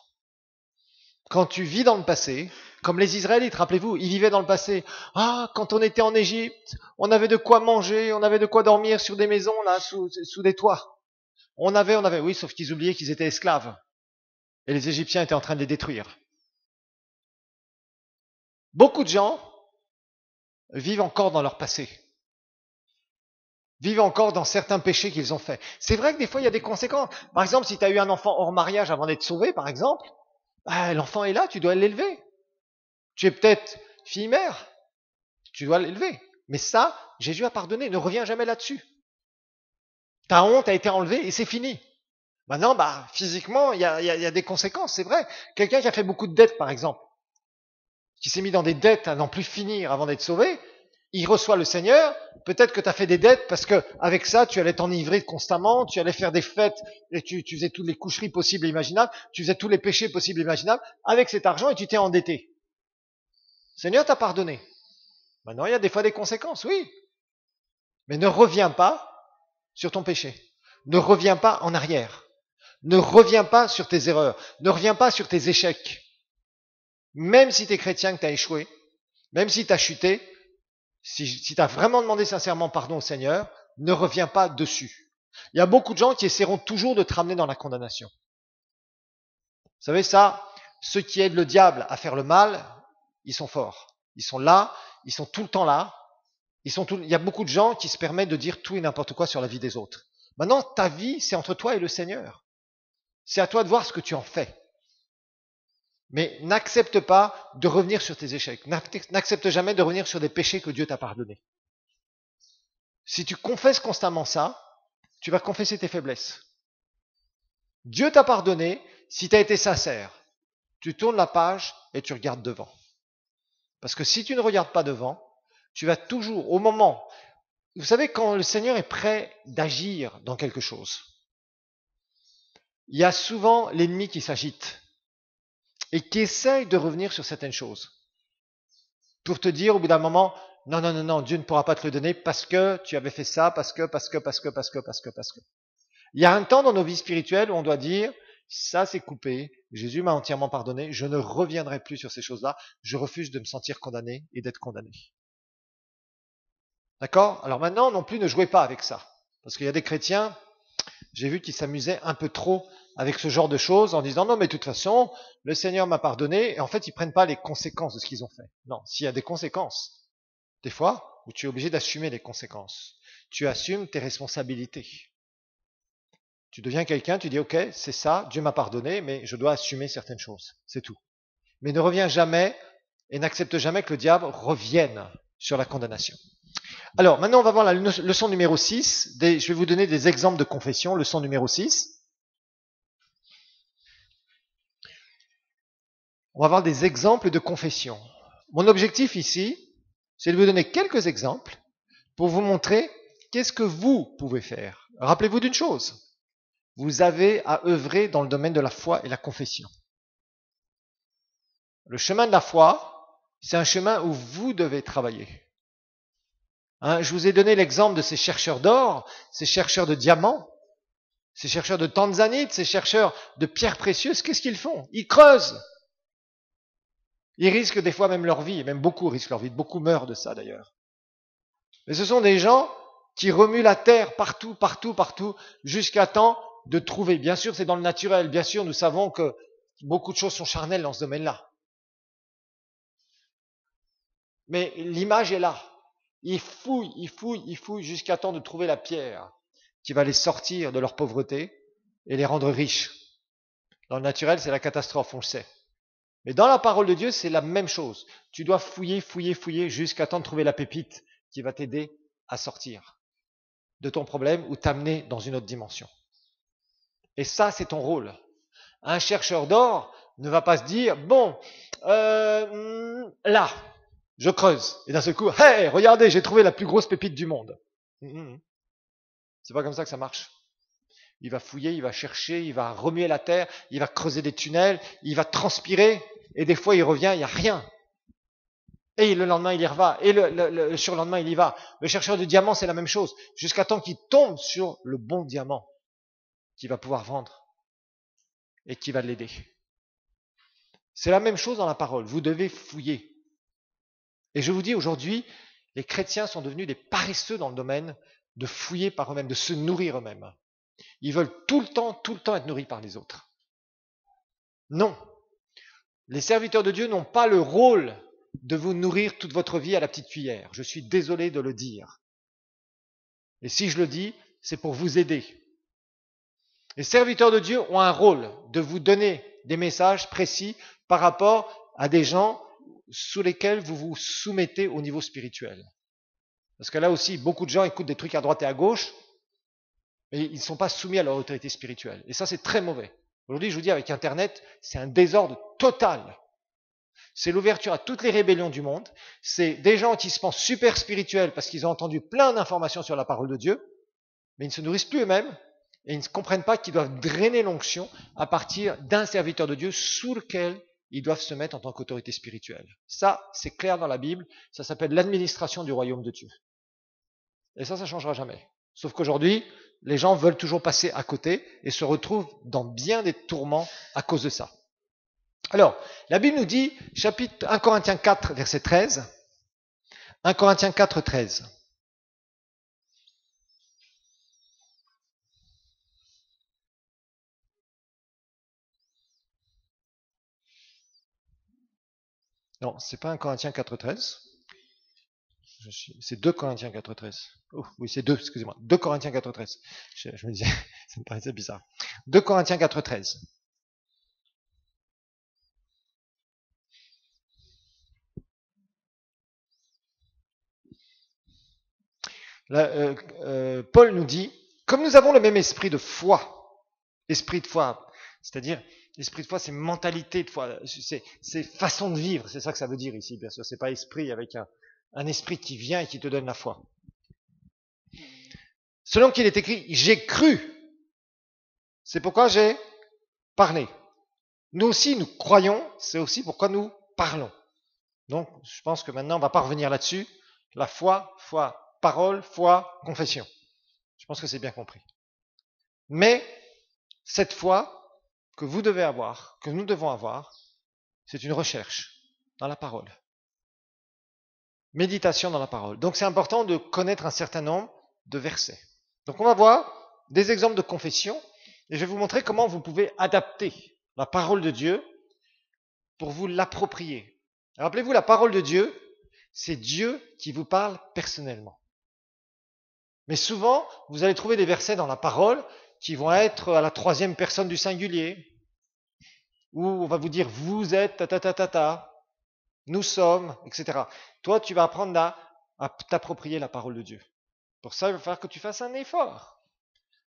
Quand tu vis dans le passé, comme les Israélites, rappelez-vous, ils vivaient dans le passé. Ah, quand on était en Égypte, on avait de quoi manger, on avait de quoi dormir sur des maisons, là, sous des toits. On avait, oui, sauf qu'ils oubliaient qu'ils étaient esclaves. Et les Égyptiens étaient en train de les détruire. Beaucoup de gens vivent encore dans leur passé. Vivent encore dans certains péchés qu'ils ont faits. C'est vrai que des fois, il y a des conséquences. Par exemple, si tu as eu un enfant hors mariage avant d'être sauvé, par exemple, l'enfant est là, tu dois l'élever. Tu es peut-être fille-mère, tu dois l'élever. Mais ça, Jésus a pardonné, ne reviens jamais là-dessus. Ta honte a été enlevée et c'est fini. Maintenant, physiquement, il y a des conséquences, c'est vrai. Quelqu'un qui a fait beaucoup de dettes, par exemple, qui s'est mis dans des dettes à n'en plus finir avant d'être sauvé, il reçoit le Seigneur, peut-être que tu as fait des dettes parce que avec ça, tu allais t'enivrer constamment, tu allais faire des fêtes et tu faisais toutes les coucheries possibles et imaginables, tu faisais tous les péchés possibles et imaginables avec cet argent et tu t'es endetté. Le Seigneur t'a pardonné. Maintenant, il y a des fois des conséquences, oui. Mais ne reviens pas sur ton péché. Ne reviens pas en arrière. Ne reviens pas sur tes erreurs. Ne reviens pas sur tes échecs. Même si tu es chrétien, que tu as échoué, même si tu as chuté, si tu as vraiment demandé sincèrement pardon au Seigneur, ne reviens pas dessus. Il y a beaucoup de gens qui essaieront toujours de te ramener dans la condamnation. Vous savez ça, ceux qui aident le diable à faire le mal, ils sont forts. Ils sont là, ils sont tout le temps là. Il y a beaucoup de gens qui se permettent de dire tout et n'importe quoi sur la vie des autres. Maintenant, ta vie, c'est entre toi et le Seigneur. C'est à toi de voir ce que tu en fais. Mais n'accepte pas de revenir sur tes échecs. N'accepte jamais de revenir sur des péchés que Dieu t'a pardonnés. Si tu confesses constamment ça, tu vas confesser tes faiblesses. Dieu t'a pardonné si tu as été sincère. Tu tournes la page et tu regardes devant. Parce que si tu ne regardes pas devant, tu vas toujours, au moment, vous savez, quand le Seigneur est prêt d'agir dans quelque chose, il y a souvent l'ennemi qui s'agite et qui essaye de revenir sur certaines choses pour te dire au bout d'un moment, non, non, non, non, Dieu ne pourra pas te le donner parce que tu avais fait ça, parce que. Il y a un temps dans nos vies spirituelles où on doit dire, ça c'est coupé, Jésus m'a entièrement pardonné, je ne reviendrai plus sur ces choses-là, je refuse de me sentir condamné et d'être condamné. D'accord? Alors maintenant, non plus, ne jouez pas avec ça. Parce qu'il y a des chrétiens, j'ai vu qu'ils s'amusaient un peu trop avec ce genre de choses en disant, non mais de toute façon, le Seigneur m'a pardonné, et en fait, ils prennent pas les conséquences de ce qu'ils ont fait. Non, s'il y a des conséquences, des fois, où tu es obligé d'assumer les conséquences. Tu assumes tes responsabilités. Tu deviens quelqu'un, tu dis, ok, c'est ça, Dieu m'a pardonné, mais je dois assumer certaines choses. C'est tout. Mais ne reviens jamais et n'accepte jamais que le diable revienne sur la condamnation. Alors, maintenant, on va voir la leçon numéro 6. Je vais vous donner des exemples de confession. Leçon numéro 6. On va voir des exemples de confession. Mon objectif ici, c'est de vous donner quelques exemples pour vous montrer qu'est-ce que vous pouvez faire. Rappelez-vous d'une chose. Vous avez à œuvrer dans le domaine de la foi et la confession. Le chemin de la foi, c'est un chemin où vous devez travailler. Je vous ai donné l'exemple de ces chercheurs d'or, ces chercheurs de diamants, ces chercheurs de tanzanite, ces chercheurs de pierres précieuses. Qu'est-ce qu'ils font? Ils creusent. Ils risquent des fois même leur vie, et même beaucoup risquent leur vie. Beaucoup meurent de ça d'ailleurs. Mais ce sont des gens qui remuent la terre partout, jusqu'à temps de trouver. Bien sûr, c'est dans le naturel. Bien sûr, nous savons que beaucoup de choses sont charnelles dans ce domaine-là. Mais l'image est là. Ils fouillent jusqu'à temps de trouver la pierre qui va les sortir de leur pauvreté et les rendre riches. Dans le naturel, c'est la catastrophe, on le sait. Mais dans la parole de Dieu, c'est la même chose. Tu dois fouiller jusqu'à temps de trouver la pépite qui va t'aider à sortir de ton problème ou t'amener dans une autre dimension. Et ça, c'est ton rôle. Un chercheur d'or ne va pas se dire, bon, là, je creuse. Et d'un seul coup, hey, regardez, j'ai trouvé la plus grosse pépite du monde. C'est pas comme ça que ça marche. Il va fouiller, il va chercher, il va remuer la terre, il va creuser des tunnels, il va transpirer, et des fois il revient, il n'y a rien. Et le lendemain il y va, et le surlendemain il y va. Le chercheur de diamants, c'est la même chose, jusqu'à temps qu'il tombe sur le bon diamant qu'il va pouvoir vendre et qui va l'aider. C'est la même chose dans la parole, vous devez fouiller. Et je vous dis aujourd'hui, les chrétiens sont devenus des paresseux dans le domaine de fouiller par eux-mêmes, de se nourrir eux-mêmes. Ils veulent tout le temps être nourris par les autres. Non. Les serviteurs de Dieu n'ont pas le rôle de vous nourrir toute votre vie à la petite cuillère. Je suis désolé de le dire. Et si je le dis, c'est pour vous aider. Les serviteurs de Dieu ont un rôle de vous donner des messages précis par rapport à des gens sous lesquels vous vous soumettez au niveau spirituel. Parce que là aussi, beaucoup de gens écoutent des trucs à droite et à gauche, mais ils ne sont pas soumis à leur autorité spirituelle. Et ça, c'est très mauvais. Aujourd'hui, je vous dis, avec Internet, c'est un désordre total. C'est l'ouverture à toutes les rébellions du monde. C'est des gens qui se pensent super spirituels parce qu'ils ont entendu plein d'informations sur la parole de Dieu, mais ils ne se nourrissent plus eux-mêmes et ils ne comprennent pas qu'ils doivent drainer l'onction à partir d'un serviteur de Dieu sous lequel ils doivent se mettre en tant qu'autorité spirituelle. Ça, c'est clair dans la Bible. Ça s'appelle l'administration du royaume de Dieu. Et ça ne changera jamais. Sauf qu'aujourd'hui, les gens veulent toujours passer à côté et se retrouvent dans bien des tourments à cause de ça. Alors, la Bible nous dit, chapitre 1 Corinthiens 4, verset 13, 1 Corinthiens 4, 13. Non, c'est pas 1 Corinthiens 4, 13. C'est 2 Corinthiens 4.13. Oh, oui, c'est 2, excusez-moi. 2 Corinthiens 4.13. Je me disais, ça me paraissait bizarre. 2 Corinthiens 4.13. Là, Paul nous dit, comme nous avons le même esprit de foi, c'est-à-dire, l'esprit de foi, c'est mentalité de foi, c'est façon de vivre, c'est ça que ça veut dire ici, bien sûr, c'est pas esprit avec un esprit qui vient et qui te donne la foi. Selon qu'il est écrit, j'ai cru, c'est pourquoi j'ai parlé. Nous aussi, nous croyons, c'est aussi pourquoi nous parlons. Donc, je pense que maintenant, on va pas revenir là-dessus. La foi, parole, foi, confession. Je pense que c'est bien compris. Mais, cette foi que vous devez avoir, que nous devons avoir, c'est une recherche dans la parole. Méditation dans la parole. Donc, c'est important de connaître un certain nombre de versets. Donc, on va voir des exemples de confession et je vais vous montrer comment vous pouvez adapter la parole de Dieu pour vous l'approprier. Rappelez-vous, la parole de Dieu, c'est Dieu qui vous parle personnellement. Mais souvent, vous allez trouver des versets dans la parole qui vont être à la 3e personne du singulier, où on va vous dire vous êtes, nous sommes, etc. Toi, tu vas apprendre à t'approprier la parole de Dieu. Pour ça, il va falloir que tu fasses un effort.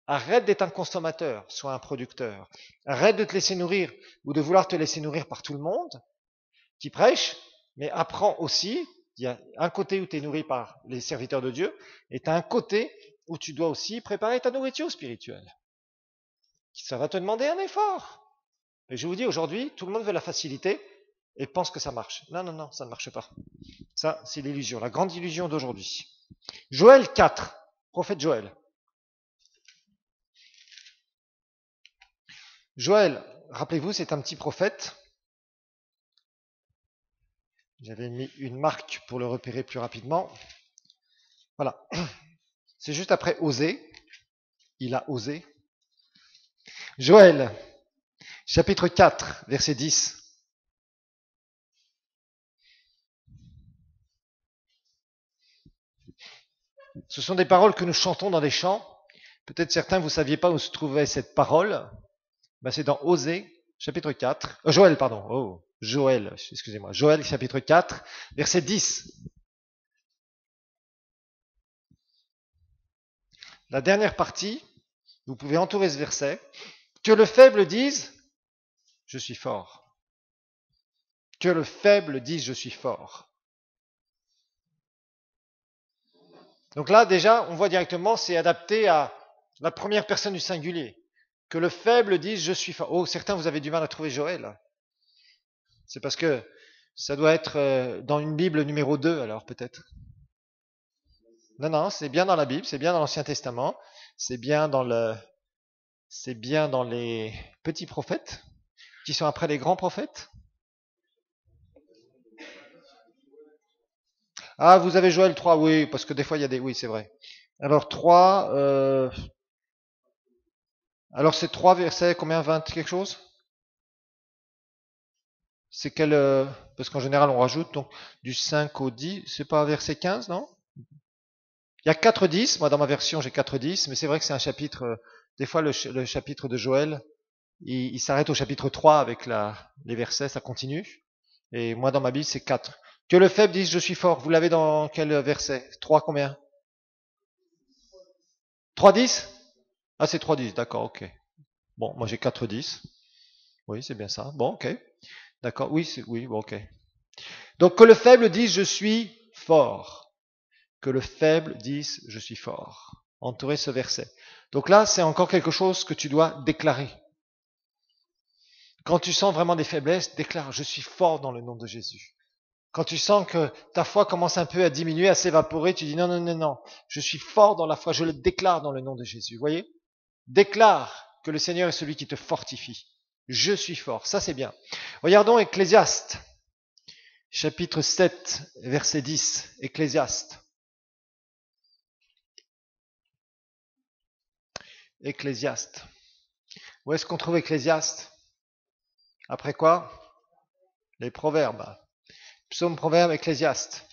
Arrête d'être un consommateur, sois un producteur. Arrête de te laisser nourrir ou de vouloir te laisser nourrir par tout le monde qui prêche, mais apprends aussi, il y a un côté où tu es nourri par les serviteurs de Dieu, et tu as un côté où tu dois aussi préparer ta nourriture spirituelle. Ça va te demander un effort. Et je vous dis, aujourd'hui, tout le monde veut la facilité et pense que ça marche. Non, ça ne marche pas. Ça, c'est l'illusion, la grande illusion d'aujourd'hui. Joël 4, prophète Joël. Joël, rappelez-vous, c'est un petit prophète. J'avais mis une marque pour le repérer plus rapidement. Voilà. C'est juste après Osée. Il a osé. Joël, chapitre 4, verset 10. Ce sont des paroles que nous chantons dans des chants. Peut-être certains, vous ne saviez pas où se trouvait cette parole. Ben, c'est dans Osée, chapitre 4. Joël, pardon. Oh, Joël, excusez-moi. Joël, chapitre 4, verset 10. La dernière partie, vous pouvez entourer ce verset. Que le faible dise, je suis fort. Que le faible dise, je suis fort. Donc là, déjà, on voit directement, c'est adapté à la première personne du singulier. Que le faible dise, je suis fort. Oh, certains, vous avez du mal à trouver Joël. C'est parce que ça doit être dans une Bible numéro 2, alors peut-être. Non, c'est bien dans la Bible, c'est bien dans l'Ancien Testament, c'est bien dans les petits prophètes, qui sont après les grands prophètes. Ah, vous avez Joël 3, oui, parce que des fois il y a des... Oui, c'est vrai. Alors 3, alors c'est 3 versets, combien 20 quelque chose? C'est quel... parce qu'en général on rajoute, donc du 5 au 10, c'est pas verset 15, non? Il y a 4-10, moi dans ma version j'ai 4-10, mais c'est vrai que c'est un chapitre, des fois le chapitre de Joël, il s'arrête au chapitre 3 avec les versets, ça continue. Et moi dans ma Bible c'est 4. Que le faible dise je suis fort, vous l'avez dans quel verset? 3 combien? 3-10? Ah c'est 3-10, d'accord, ok. Bon, moi j'ai 4-10. Oui, c'est bien ça. Bon, ok. D'accord, oui, bon, ok. Donc que le faible dise je suis fort. Que le faible dise je suis fort. Entourer ce verset. Donc là, c'est encore quelque chose que tu dois déclarer. Quand tu sens vraiment des faiblesses, déclare je suis fort dans le nom de Jésus. Quand tu sens que ta foi commence un peu à diminuer, à s'évaporer, tu dis non, je suis fort dans la foi, je le déclare dans le nom de Jésus. Vous voyez? Déclare que le Seigneur est celui qui te fortifie. Je suis fort, ça c'est bien. Regardons Ecclésiaste, chapitre 7, verset 10. Ecclésiaste. Ecclésiaste. Où est-ce qu'on trouve Ecclésiaste? Après quoi? Les proverbes. Psaume, proverbe, Ecclésiaste.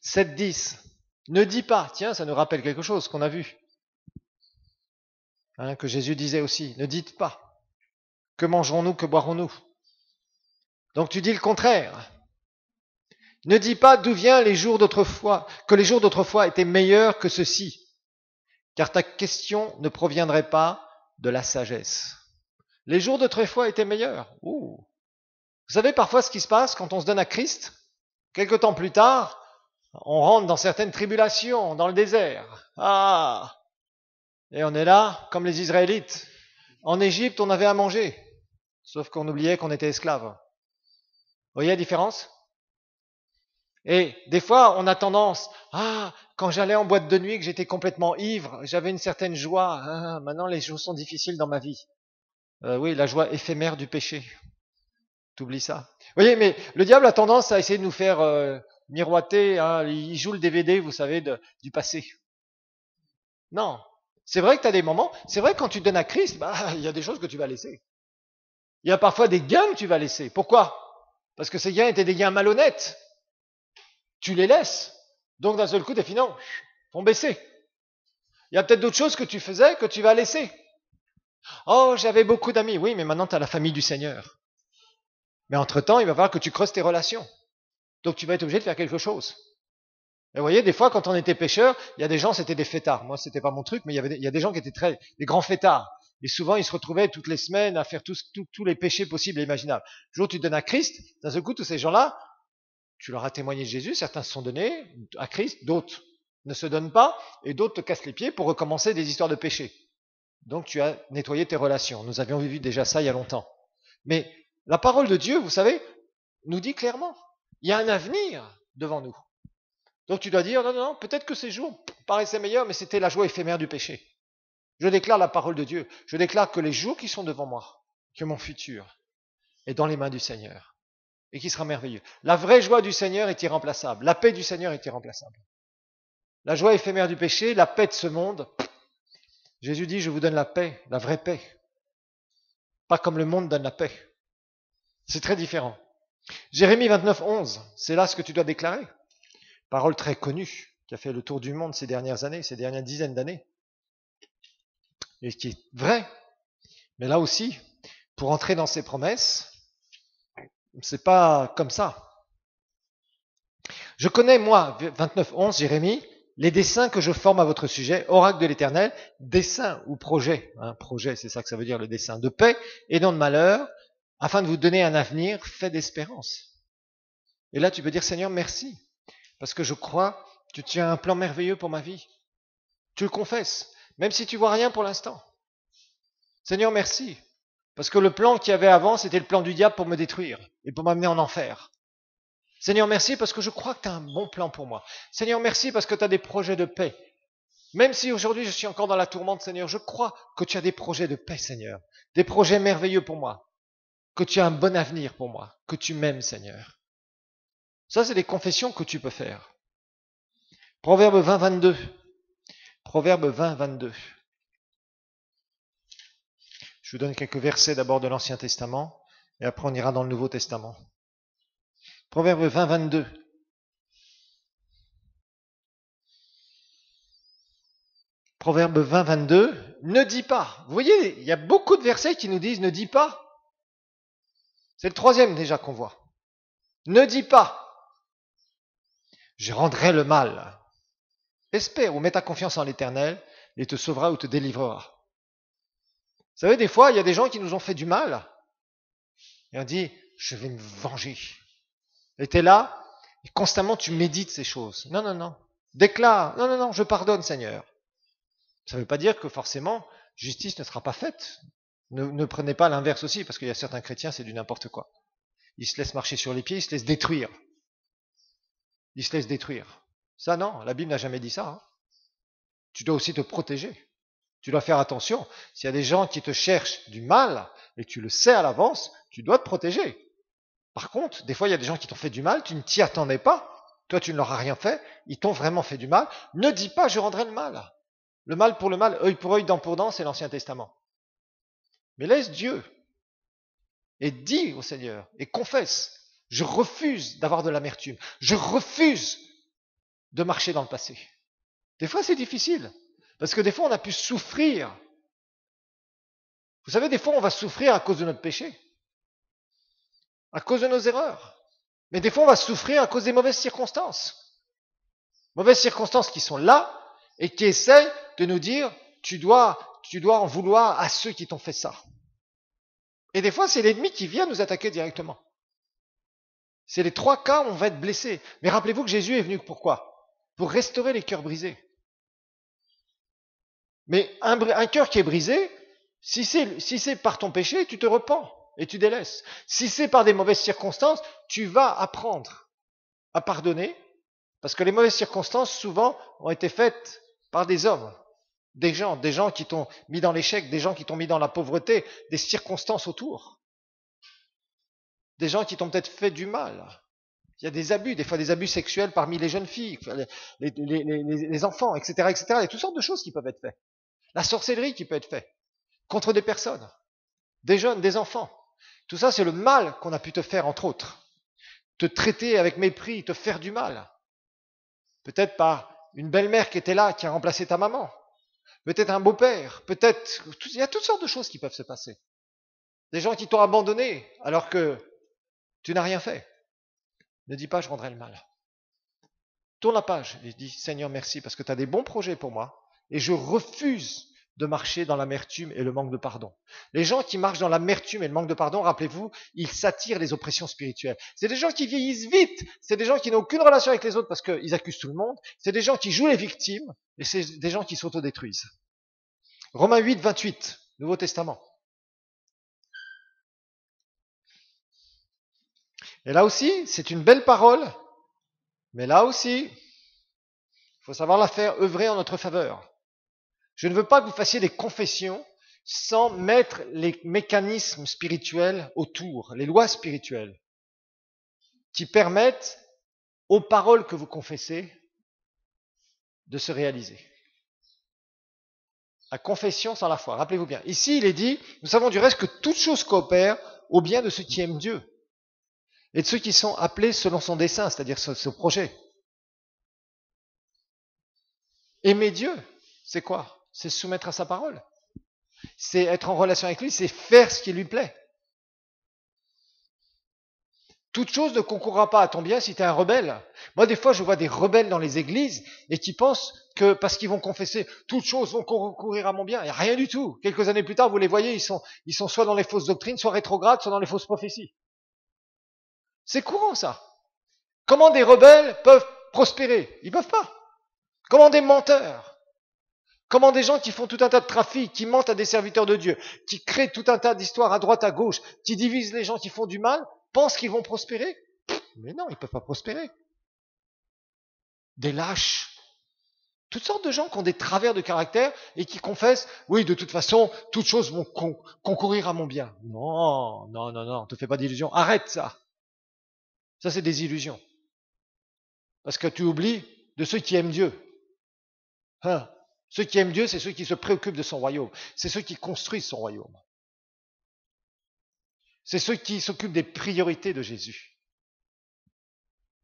7-10. Ne dis pas, tiens, ça nous rappelle quelque chose qu'on a vu, que Jésus disait aussi, ne dites pas, que mangerons-nous, que boirons-nous. Donc tu dis le contraire. Ne dis pas d'où viennent les jours d'autrefois, que les jours d'autrefois étaient meilleurs que ceux-ci, car ta question ne proviendrait pas de la sagesse. Les jours d'autrefois étaient meilleurs. Ouh. Vous savez parfois ce qui se passe quand on se donne à Christ? Quelque temps plus tard, on rentre dans certaines tribulations, dans le désert. Ah! Et on est là, comme les Israélites. En Égypte, on avait à manger. Sauf qu'on oubliait qu'on était esclaves. Vous voyez la différence? Et des fois, on a tendance, quand j'allais en boîte de nuit, que j'étais complètement ivre, j'avais une certaine joie. Maintenant, les jours sont difficiles dans ma vie. Oui, la joie éphémère du péché. T'oublies ça. Vous voyez, mais le diable a tendance à essayer de nous faire miroiter. Il joue le DVD, vous savez, du passé. Non. C'est vrai que tu as des moments. C'est vrai que quand tu te donnes à Christ, il y a des choses que tu vas laisser. Il y a parfois des gains que tu vas laisser. Pourquoi? Parce que ces gains étaient des gains malhonnêtes. Tu les laisses. Donc d'un seul coup, tes finances vont baisser. Il y a peut-être d'autres choses que tu faisais que tu vas laisser. Oh, j'avais beaucoup d'amis. Oui, mais maintenant tu as la famille du Seigneur. Mais entre-temps, il va falloir que tu creuses tes relations. Donc tu vas être obligé de faire quelque chose. Et vous voyez, des fois, quand on était pêcheur, il y a des gens, c'était des fêtards. Moi, c'était pas mon truc, mais il y a des gens qui étaient des grands fêtards. Et souvent, ils se retrouvaient toutes les semaines à faire tous les péchés possibles et imaginables. Le jour où tu te donnes à Christ, d'un seul coup, tous ces gens-là, tu leur as témoigné de Jésus, certains se sont donnés à Christ, d'autres ne se donnent pas, et d'autres te cassent les pieds pour recommencer des histoires de péché. Donc tu as nettoyé tes relations. Nous avions vu déjà ça il y a longtemps. Mais la parole de Dieu, vous savez, nous dit clairement, il y a un avenir devant nous. Donc tu dois dire, non, peut-être que ces jours paraissaient meilleurs, mais c'était la joie éphémère du péché. Je déclare la parole de Dieu. Je déclare que les jours qui sont devant moi, que mon futur est dans les mains du Seigneur et qui sera merveilleux. La vraie joie du Seigneur est irremplaçable. La paix du Seigneur est irremplaçable. La joie éphémère du péché, la paix de ce monde. Jésus dit, je vous donne la paix, la vraie paix. Pas comme le monde donne la paix. C'est très différent. Jérémie 29, 11, c'est là ce que tu dois déclarer. Parole très connue, qui a fait le tour du monde ces dernières années, ces dernières dizaines d'années. Et qui est vraie. Mais là aussi, pour entrer dans ces promesses, c'est pas comme ça. Je connais, moi, 29.11, Jérémie, les desseins que je forme à votre sujet, oracle de l'Éternel, dessein ou projet, projet, c'est ça que ça veut dire, le dessein, de paix et non de malheur, afin de vous donner un avenir fait d'espérance. Et là, tu peux dire, Seigneur, merci, parce que je crois que tu as un plan merveilleux pour ma vie. Tu le confesses, même si tu vois rien pour l'instant. Seigneur, merci, parce que le plan qu'il y avait avant, c'était le plan du diable pour me détruire et pour m'amener en enfer. Seigneur, merci parce que je crois que tu as un bon plan pour moi. Seigneur, merci parce que tu as des projets de paix. Même si aujourd'hui je suis encore dans la tourmente, Seigneur, je crois que tu as des projets de paix, Seigneur. Des projets merveilleux pour moi. Que tu as un bon avenir pour moi. Que tu m'aimes, Seigneur. Ça, c'est des confessions que tu peux faire. Proverbe 20, 22. Proverbe 20, 22. Je vous donne quelques versets d'abord de l'Ancien Testament et après on ira dans le Nouveau Testament. Proverbe 20, 22. Proverbe 20, 22. Ne dis pas. Vous voyez, il y a beaucoup de versets qui nous disent ne dis pas. C'est le troisième déjà qu'on voit. Ne dis pas. Je rendrai le mal. Espère ou mets ta confiance en l'Éternel et te sauvera ou te délivrera. Vous savez, des fois, il y a des gens qui nous ont fait du mal. Et on dit, je vais me venger. Et tu es là, et constamment tu médites ces choses. Non. Déclare, non, je pardonne, Seigneur. Ça ne veut pas dire que forcément, justice ne sera pas faite. Ne prenez pas l'inverse aussi, parce qu'il y a certains chrétiens, c'est du n'importe quoi. Ils se laissent marcher sur les pieds, ils se laissent détruire. Ça, non, la Bible n'a jamais dit ça. Tu dois aussi te protéger. Tu dois faire attention. S'il y a des gens qui te cherchent du mal, et tu le sais à l'avance, tu dois te protéger. Par contre, des fois, il y a des gens qui t'ont fait du mal, tu ne t'y attendais pas. Toi, tu ne leur as rien fait. Ils t'ont vraiment fait du mal. Ne dis pas, je rendrai le mal. Le mal pour le mal, œil pour œil, dent pour dent, c'est l'Ancien Testament. Mais laisse Dieu. Et dis au Seigneur, et confesse, je refuse d'avoir de l'amertume. Je refuse de marcher dans le passé. Des fois, c'est difficile. Parce que des fois, on a pu souffrir. Vous savez, des fois, on va souffrir à cause de notre péché. À cause de nos erreurs. Mais des fois, on va souffrir à cause des mauvaises circonstances. Mauvaises circonstances qui sont là et qui essayent de nous dire, tu dois en vouloir à ceux qui t'ont fait ça. Et des fois, c'est l'ennemi qui vient nous attaquer directement. C'est les 3 cas où on va être blessé. Mais rappelez-vous que Jésus est venu pourquoi? Pour restaurer les cœurs brisés. Mais un cœur qui est brisé, si c'est par ton péché, tu te repens et tu délaisses. Si c'est par des mauvaises circonstances, tu vas apprendre à pardonner, parce que les mauvaises circonstances, souvent, ont été faites par des hommes, des gens qui t'ont mis dans l'échec, des gens qui t'ont mis dans la pauvreté, des circonstances autour. Des gens qui t'ont peut-être fait du mal. Il y a des abus, des fois des abus sexuels parmi les jeunes filles, les enfants, etc., etc. Il y a toutes sortes de choses qui peuvent être faites. La sorcellerie qui peut être faite contre des personnes, des jeunes, des enfants. Tout ça, c'est le mal qu'on a pu te faire, entre autres. Te traiter avec mépris, te faire du mal. Peut-être par une belle-mère qui était là, qui a remplacé ta maman. Peut-être un beau-père. Peut-être... Il y a toutes sortes de choses qui peuvent se passer. Des gens qui t'ont abandonné alors que tu n'as rien fait. Ne dis pas, je rendrai le mal. Tourne la page et dis, Seigneur, merci, parce que tu as des bons projets pour moi. Et je refuse de marcher dans l'amertume et le manque de pardon. Les gens qui marchent dans l'amertume et le manque de pardon, rappelez-vous, ils s'attirent les oppressions spirituelles. C'est des gens qui vieillissent vite, c'est des gens qui n'ont aucune relation avec les autres parce qu'ils accusent tout le monde, c'est des gens qui jouent les victimes et c'est des gens qui s'autodétruisent. Romains 8, 28, Nouveau Testament. Et là aussi, c'est une belle parole, mais là aussi, il faut savoir la faire œuvrer en notre faveur. Je ne veux pas que vous fassiez des confessions sans mettre les mécanismes spirituels autour, les lois spirituelles, qui permettent aux paroles que vous confessez de se réaliser. La confession sans la foi, rappelez-vous bien. Ici, il est dit, nous savons du reste que toute chose coopère au bien de ceux qui aiment Dieu et de ceux qui sont appelés selon son dessein, c'est-à-dire ce projet. Aimer Dieu, c'est quoi? C'est se soumettre à sa parole. C'est être en relation avec lui, c'est faire ce qui lui plaît. Toute chose ne concourra pas à ton bien si tu es un rebelle. Moi, des fois, je vois des rebelles dans les églises et qui pensent que parce qu'ils vont confesser, toutes choses vont concourir à mon bien. Il n'y a rien du tout. Quelques années plus tard, vous les voyez, ils sont soit dans les fausses doctrines, soit rétrogrades, soit dans les fausses prophéties. C'est courant, ça. Comment des rebelles peuvent prospérer? Ils ne peuvent pas. Comment des menteurs? Comment des gens qui font tout un tas de trafics, qui mentent à des serviteurs de Dieu, qui créent tout un tas d'histoires à droite, à gauche, qui divisent les gens qui font du mal, pensent qu'ils vont prospérer? Mais non, ils ne peuvent pas prospérer. Des lâches. Toutes sortes de gens qui ont des travers de caractère et qui confessent, oui, de toute façon, toutes choses vont concourir à mon bien. Non, non, non, non, ne te fais pas d'illusions. Arrête ça. Ça, c'est des illusions. Parce que tu oublies de ceux qui aiment Dieu. Hein? Ceux qui aiment Dieu, c'est ceux qui se préoccupent de son royaume. C'est ceux qui construisent son royaume. C'est ceux qui s'occupent des priorités de Jésus.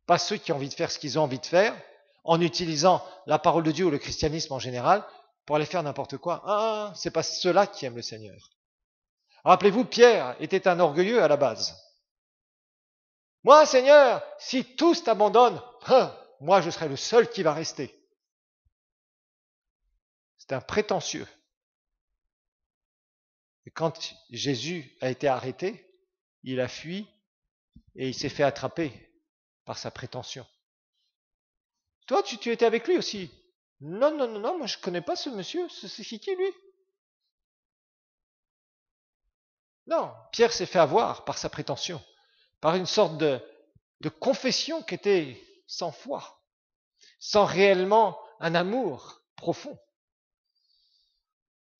Pas ceux qui ont envie de faire ce qu'ils ont envie de faire, en utilisant la parole de Dieu ou le christianisme en général, pour aller faire n'importe quoi. Ah, c'est pas ceux-là qui aiment le Seigneur. Rappelez-vous, Pierre était un orgueilleux à la base. Moi, Seigneur, si tous t'abandonnent, moi je serai le seul qui va rester. C'est un prétentieux. Et quand Jésus a été arrêté, il a fui et il s'est fait attraper par sa prétention. Toi, tu étais avec lui aussi. Non, non, non, non, moi je ne connais pas ce monsieur. C'est qui lui? Non, Pierre s'est fait avoir par sa prétention, par une sorte de confession qui était sans foi, sans réellement un amour profond.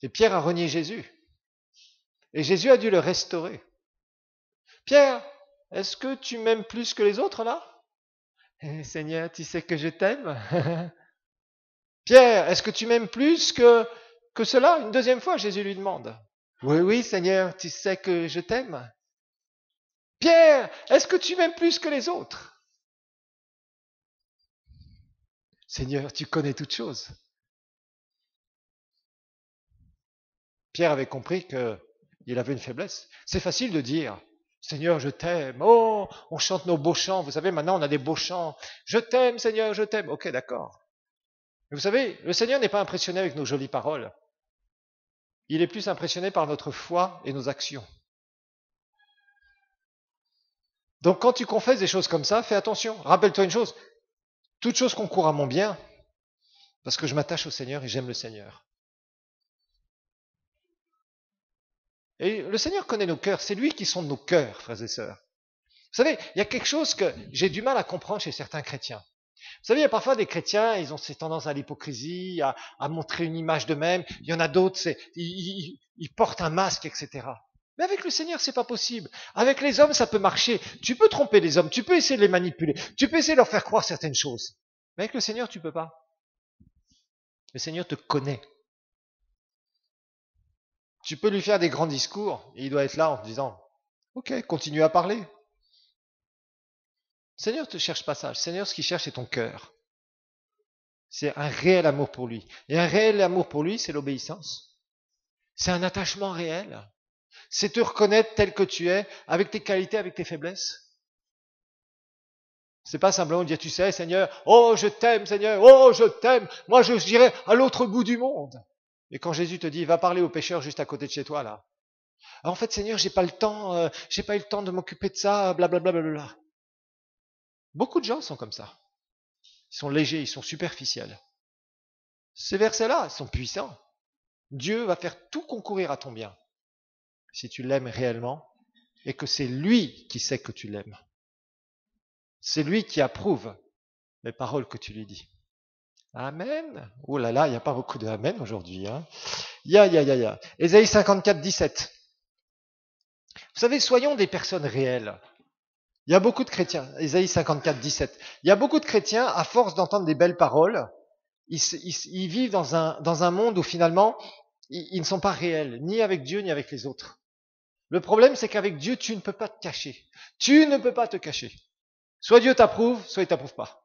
Et Pierre a renié Jésus. Et Jésus a dû le restaurer. Pierre, est-ce que tu m'aimes plus que les autres là? Seigneur, tu sais que je t'aime. Pierre, est-ce que tu m'aimes plus que cela? Une deuxième fois, Jésus lui demande. Oui, oui, Seigneur, tu sais que je t'aime. Pierre, est-ce que tu m'aimes plus que les autres? Seigneur, tu connais toutes choses. Pierre avait compris qu'il avait une faiblesse. C'est facile de dire, Seigneur, je t'aime. Oh, on chante nos beaux chants. Vous savez, maintenant, on a des beaux chants. Je t'aime, Seigneur, je t'aime. Ok, d'accord. Mais vous savez, le Seigneur n'est pas impressionné avec nos jolies paroles. Il est plus impressionné par notre foi et nos actions. Donc, quand tu confesses des choses comme ça, fais attention. Rappelle-toi une chose. Toute chose concourt à mon bien, parce que je m'attache au Seigneur et j'aime le Seigneur. Et le Seigneur connaît nos cœurs. C'est lui qui sonde nos cœurs, frères et sœurs. Vous savez, il y a quelque chose que j'ai du mal à comprendre chez certains chrétiens. Vous savez, il y a parfois des chrétiens, ils ont cette tendance à l'hypocrisie, à montrer une image d'eux-mêmes. Il y en a d'autres, ils portent un masque, etc. Mais avec le Seigneur, c'est pas possible. Avec les hommes, ça peut marcher. Tu peux tromper les hommes, tu peux essayer de les manipuler, tu peux essayer de leur faire croire certaines choses. Mais avec le Seigneur, tu peux pas. Le Seigneur te connaît. Tu peux lui faire des grands discours, et il doit être là en te disant, ok, continue à parler. Le Seigneur ne te cherche pas ça. Le Seigneur, ce qu'il cherche, c'est ton cœur. C'est un réel amour pour lui. Et un réel amour pour lui, c'est l'obéissance. C'est un attachement réel. C'est te reconnaître tel que tu es, avec tes qualités, avec tes faiblesses. C'est pas simplement dire, tu sais, Seigneur, oh, je t'aime, Seigneur, oh, je t'aime, moi, je j'irai à l'autre bout du monde. Et quand Jésus te dit, va parler aux pécheurs juste à côté de chez toi, là. En fait, Seigneur, j'ai pas eu le temps de m'occuper de ça, blablabla. Bla. Beaucoup de gens sont comme ça. Ils sont légers, ils sont superficiels. Ces versets-là sont puissants. Dieu va faire tout concourir à ton bien, si tu l'aimes réellement, et que c'est lui qui sait que tu l'aimes. C'est lui qui approuve les paroles que tu lui dis. Amen. Oh là là, il n'y a pas beaucoup de amen aujourd'hui. Hein. Ya. Ésaïe 54, 17. Vous savez, soyons des personnes réelles. Il y a beaucoup de chrétiens, Ésaïe 54, 17. Il y a beaucoup de chrétiens, à force d'entendre des belles paroles, ils vivent dans un monde où finalement, ils ne sont pas réels, ni avec Dieu, ni avec les autres. Le problème, c'est qu'avec Dieu, tu ne peux pas te cacher. Tu ne peux pas te cacher. Soit Dieu t'approuve, soit il t'approuve pas.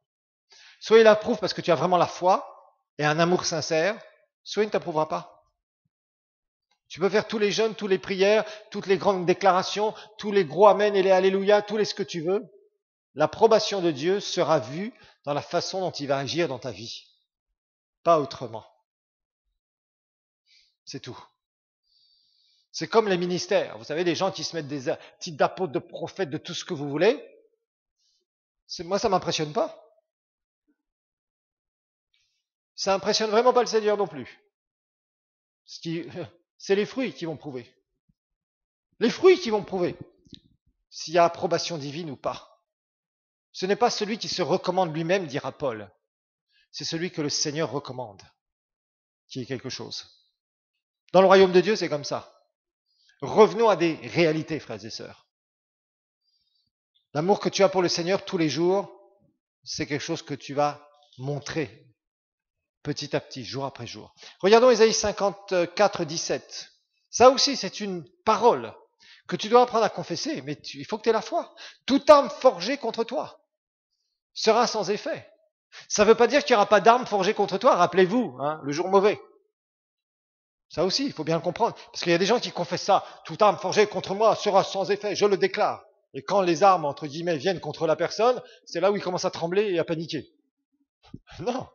Soit il approuve parce que tu as vraiment la foi et un amour sincère, soit il ne t'approuvera pas. Tu peux faire tous les jeûnes, toutes les prières, toutes les grandes déclarations, tous les gros amen et les alléluia, tous les ce que tu veux. L'approbation de Dieu sera vue dans la façon dont il va agir dans ta vie. Pas autrement. C'est tout. C'est comme les ministères. Vous savez, les gens qui se mettent des titres d'apôtres, de prophètes, de tout ce que vous voulez. Moi, ça m'impressionne pas. Ça impressionne vraiment pas le Seigneur non plus. C'est les fruits qui vont prouver. Les fruits qui vont prouver s'il y a approbation divine ou pas. Ce n'est pas celui qui se recommande lui-même, dira Paul. C'est celui que le Seigneur recommande, qui est quelque chose. Dans le royaume de Dieu, c'est comme ça. Revenons à des réalités, frères et sœurs. L'amour que tu as pour le Seigneur tous les jours, c'est quelque chose que tu vas montrer petit à petit, jour après jour. Regardons Ésaïe 54, 17. Ça aussi, c'est une parole que tu dois apprendre à confesser, mais il faut que tu aies la foi. Toute arme forgée contre toi sera sans effet. Ça ne veut pas dire qu'il n'y aura pas d'arme forgée contre toi, rappelez-vous, hein, le jour mauvais. Ça aussi, il faut bien le comprendre. Parce qu'il y a des gens qui confessent ça. Toute arme forgée contre moi sera sans effet, je le déclare. Et quand les armes, entre guillemets, viennent contre la personne, c'est là où il commence à trembler et à paniquer. Non.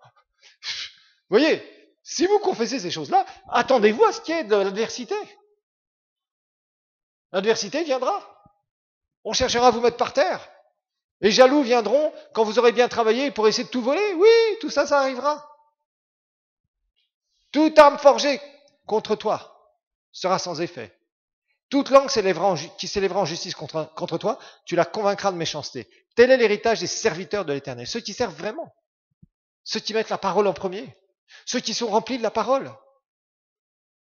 Vous voyez, si vous confessez ces choses-là, attendez-vous à ce qu'il y ait de l'adversité. L'adversité viendra. On cherchera à vous mettre par terre. Les jaloux viendront quand vous aurez bien travaillé pour essayer de tout voler. Oui, tout ça, ça arrivera. Toute arme forgée contre toi sera sans effet. Toute langue qui s'élèvera en justice contre toi, tu la convaincras de méchanceté. Tel est l'héritage des serviteurs de l'Éternel. Ceux qui servent vraiment. Ceux qui mettent la parole en premier. Ceux qui sont remplis de la parole.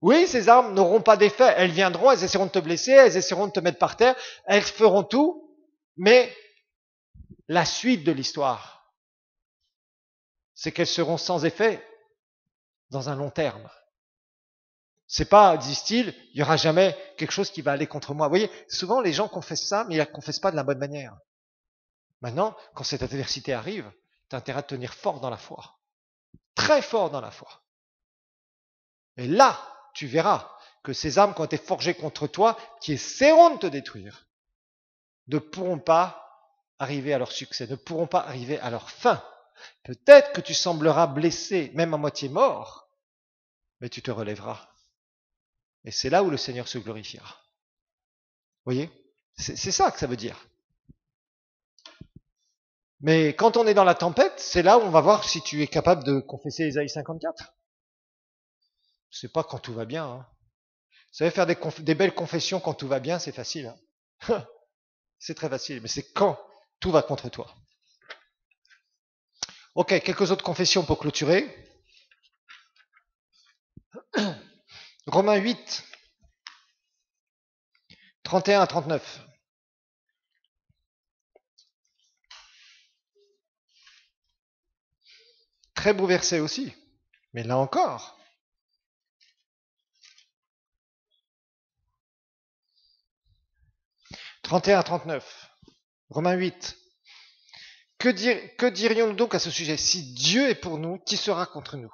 Oui, ces armes n'auront pas d'effet. Elles viendront, elles essaieront de te blesser, elles essaieront de te mettre par terre, elles feront tout, mais la suite de l'histoire, c'est qu'elles seront sans effet dans un long terme. C'est pas, disent-ils, il y aura jamais quelque chose qui va aller contre moi. Vous voyez, souvent les gens confessent ça, mais ils la confessent pas de la bonne manière. Maintenant, quand cette adversité arrive, tu as intérêt à te tenir fort dans la foi. très fort dans la foi. Et là, tu verras que ces armes qui ont été forgées contre toi, qui essaieront de te détruire, ne pourront pas arriver à leur succès, ne pourront pas arriver à leur fin. Peut-être que tu sembleras blessé, même à moitié mort, mais tu te relèveras. Et c'est là où le Seigneur se glorifiera. Vous voyez? C'est ça que ça veut dire. Mais quand on est dans la tempête, c'est là où on va voir si tu es capable de confesser Ésaïe 54. C'est pas quand tout va bien. Hein. Vous savez, faire des belles confessions quand tout va bien, c'est facile. Hein. C'est très facile, mais c'est quand tout va contre toi. Ok, quelques autres confessions pour clôturer. Romains 8, 31 à 39. Très beau verset aussi. Mais là encore, « 31 à 39. Romains 8. Que dirions-nous donc à ce sujet? Si Dieu est pour nous, qui sera contre nous?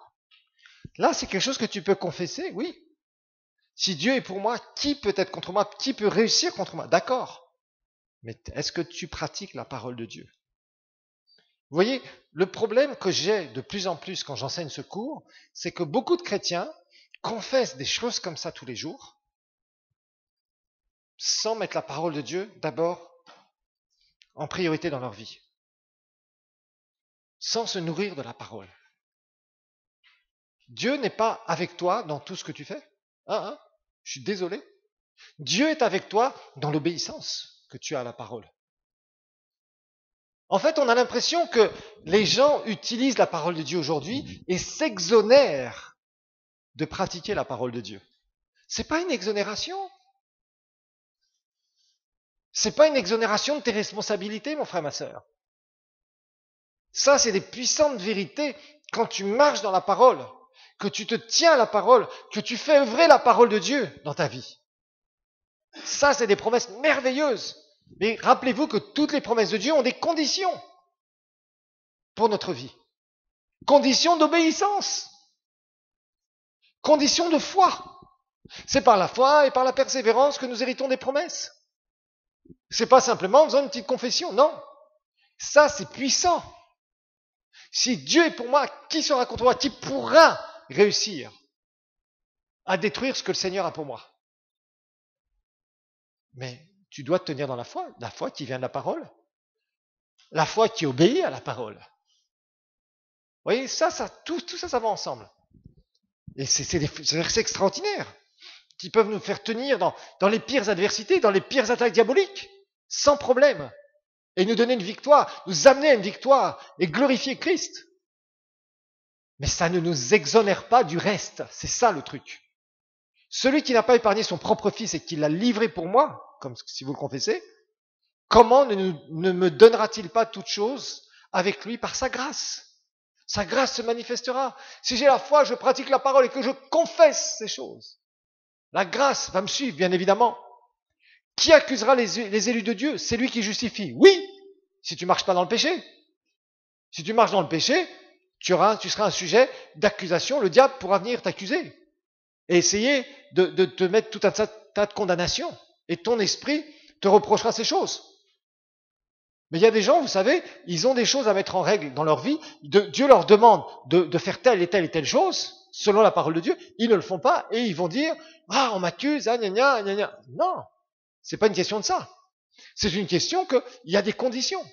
Là, c'est quelque chose que tu peux confesser, oui. Si Dieu est pour moi, qui peut être contre moi? Qui peut réussir contre moi? D'accord. Mais est-ce que tu pratiques la parole de Dieu? Vous voyez, le problème que j'ai de plus en plus quand j'enseigne ce cours, c'est que beaucoup de chrétiens confessent des choses comme ça tous les jours, sans mettre la parole de Dieu d'abord en priorité dans leur vie, sans se nourrir de la parole. Dieu n'est pas avec toi dans tout ce que tu fais. Je suis désolé. Dieu est avec toi dans l'obéissance que tu as à la parole. En fait, on a l'impression que les gens utilisent la parole de Dieu aujourd'hui et s'exonèrent de pratiquer la parole de Dieu. C'est pas une exonération. C'est pas une exonération de tes responsabilités, mon frère, ma sœur. Ça, c'est des puissantes vérités quand tu marches dans la parole, que tu te tiens à la parole, que tu fais œuvrer la parole de Dieu dans ta vie. Ça, c'est des promesses merveilleuses. Mais rappelez-vous que toutes les promesses de Dieu ont des conditions pour notre vie. Conditions d'obéissance. Conditions de foi. C'est par la foi et par la persévérance que nous héritons des promesses. C'est pas simplement en faisant une petite confession, non. Ça, c'est puissant. Si Dieu est pour moi, qui sera contre moi? Qui pourra réussir à détruire ce que le Seigneur a pour moi? Mais tu dois te tenir dans la foi qui vient de la parole, la foi qui obéit à la parole. Vous voyez, tout ça, ça va ensemble. Et c'est des versets extraordinaires qui peuvent nous faire tenir dans les pires adversités, dans les pires attaques diaboliques, sans problème, et nous donner une victoire, nous amener à une victoire et glorifier Christ. Mais ça ne nous exonère pas du reste, c'est ça le truc. Celui qui n'a pas épargné son propre fils et qui l'a livré pour moi, comme si vous le confessez, comment ne me donnera-t-il pas toute chose avec lui par sa grâce? Sa grâce se manifestera. Si j'ai la foi, je pratique la parole et que je confesse ces choses. La grâce va me suivre, bien évidemment. Qui accusera les élus de Dieu? C'est lui qui justifie. Oui, si tu marches pas dans le péché. Si tu marches dans le péché, tu seras un sujet d'accusation. Le diable pourra venir t'accuser et essayer de te mettre tout un tas de condamnations. Et ton esprit te reprochera ces choses. Mais il y a des gens, vous savez, ils ont des choses à mettre en règle dans leur vie. Dieu leur demande de faire telle et telle et telle chose, selon la parole de Dieu. Ils ne le font pas et ils vont dire « Ah, on m'accuse, ah, gna gna, gna gna ». Non, c'est pas une question de ça. C'est une question qu'il y a des conditions.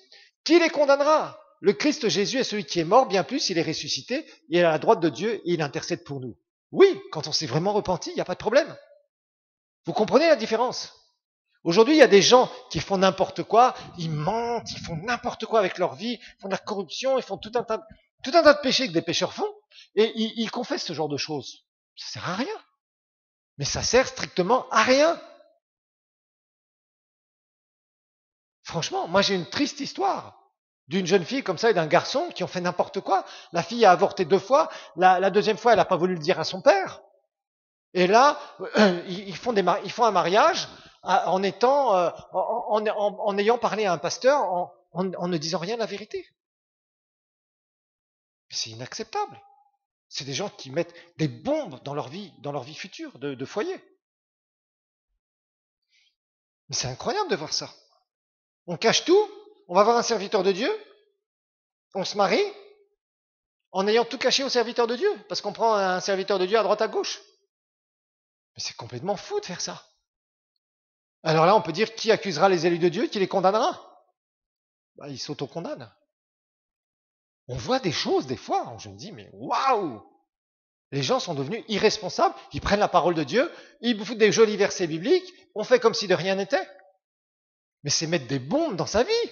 Qui les condamnera? Le Christ Jésus est celui qui est mort, bien plus, il est ressuscité, il est à la droite de Dieu et il intercède pour nous. Oui, quand on s'est vraiment repenti, il n'y a pas de problème. Vous comprenez la différence? Aujourd'hui, il y a des gens qui font n'importe quoi, ils mentent, ils font n'importe quoi avec leur vie, ils font de la corruption, ils font tout un tas de péchés que des pécheurs font, et ils confessent ce genre de choses. Ça sert à rien. Mais ça sert strictement à rien. Franchement, moi j'ai une triste histoire d'une jeune fille comme ça et d'un garçon qui ont fait n'importe quoi. La fille a avorté 2 fois, la deuxième fois elle n'a pas voulu le dire à son père. Et là, ils font un mariage en ayant parlé à un pasteur, en ne disant rien de la vérité. C'est inacceptable. C'est des gens qui mettent des bombes dans leur vie future de foyer. Mais c'est incroyable de voir ça. On cache tout, on va voir un serviteur de Dieu, on se marie, en ayant tout caché au serviteur de Dieu, parce qu'on prend un serviteur de Dieu à droite à gauche. Mais c'est complètement fou de faire ça. Alors là, on peut dire qui accusera les élus de Dieu, qui les condamnera? Ils s'auto-condamnent. On voit des choses des fois, je me dis, mais waouh! Les gens sont devenus irresponsables, ils prennent la parole de Dieu, ils bouffent des jolis versets bibliques, on fait comme si de rien n'était. Mais c'est mettre des bombes dans sa vie.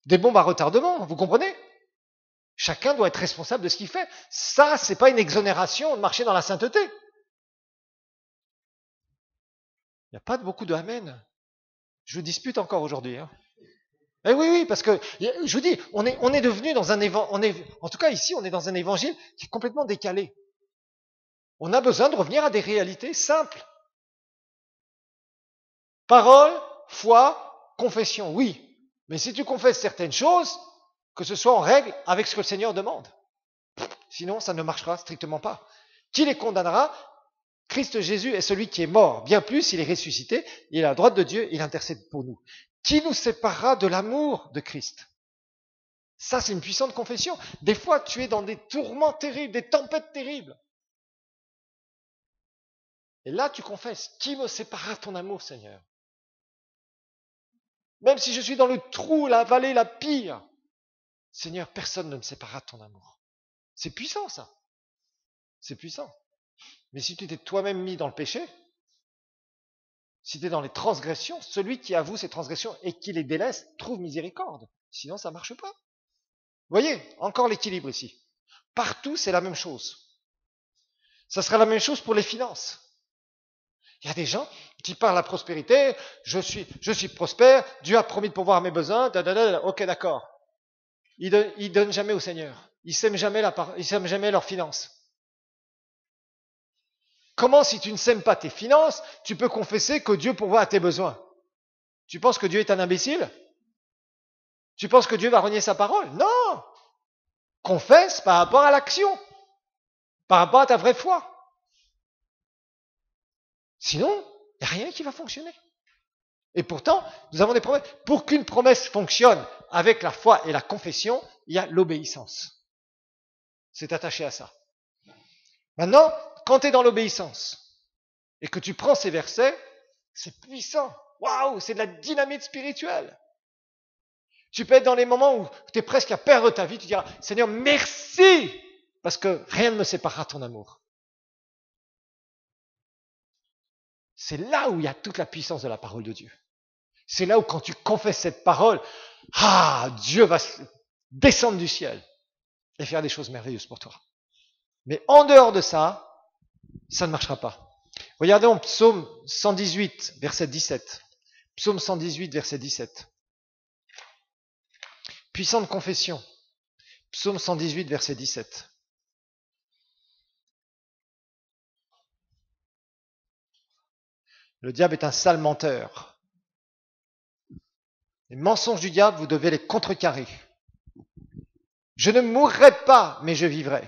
Des bombes à retardement, vous comprenez? Chacun doit être responsable de ce qu'il fait. Ça, c'est pas une exonération de marcher dans la sainteté. Il n'y a pas beaucoup de amen. Je vous dispute encore aujourd'hui. Eh oui, parce que, je vous dis, on est devenu dans un évangile, en tout cas ici, on est dans un évangile qui est complètement décalé. On a besoin de revenir à des réalités simples. Parole, foi, confession, oui. Mais si tu confesses certaines choses, que ce soit en règle avec ce que le Seigneur demande. Sinon, ça ne marchera strictement pas. Qui les condamnera? Christ Jésus est celui qui est mort. Bien plus, il est ressuscité, il est à la droite de Dieu, il intercède pour nous. Qui nous séparera de l'amour de Christ? Ça, c'est une puissante confession. Des fois, tu es dans des tourments terribles, des tempêtes terribles. Et là, tu confesses. Qui me séparera de ton amour, Seigneur? Même si je suis dans le trou, la vallée la pire, Seigneur, personne ne me séparera de ton amour. C'est puissant, ça. C'est puissant. Mais si tu t'es toi-même mis dans le péché, si tu es dans les transgressions, celui qui avoue ses transgressions et qui les délaisse trouve miséricorde. Sinon, ça ne marche pas. Vous voyez, encore l'équilibre ici. Partout, c'est la même chose. Ça sera la même chose pour les finances. Il y a des gens qui parlent à la prospérité, je suis prospère, Dieu a promis de pourvoir à mes besoins, ok, d'accord. Ils donnent jamais au Seigneur. Ils sèment jamais leurs finances. Comment, si tu ne sèmes pas tes finances, tu peux confesser que Dieu pourvoit à tes besoins? Tu penses que Dieu est un imbécile? Tu penses que Dieu va renier sa parole? Non! Confesse par rapport à l'action, par rapport à ta vraie foi. Sinon, il n'y a rien qui va fonctionner. Et pourtant, nous avons des promesses. Pour qu'une promesse fonctionne avec la foi et la confession, il y a l'obéissance. C'est attaché à ça. Maintenant, quand tu es dans l'obéissance et que tu prends ces versets, c'est puissant. Waouh, c'est de la dynamite spirituelle. Tu peux être dans les moments où tu es presque à perdre ta vie, tu diras, Seigneur, merci, parce que rien ne me séparera de ton amour. C'est là où il y a toute la puissance de la parole de Dieu. C'est là où quand tu confesses cette parole, Dieu va descendre du ciel et faire des choses merveilleuses pour toi. Mais en dehors de ça, ça ne marchera pas. Regardez en Psaume 118, verset 17. Psaume 118, verset 17. Puissante confession. Psaume 118, verset 17. Le diable est un sale menteur. Les mensonges du diable, vous devez les contrecarrer. Je ne mourrai pas, mais je vivrai.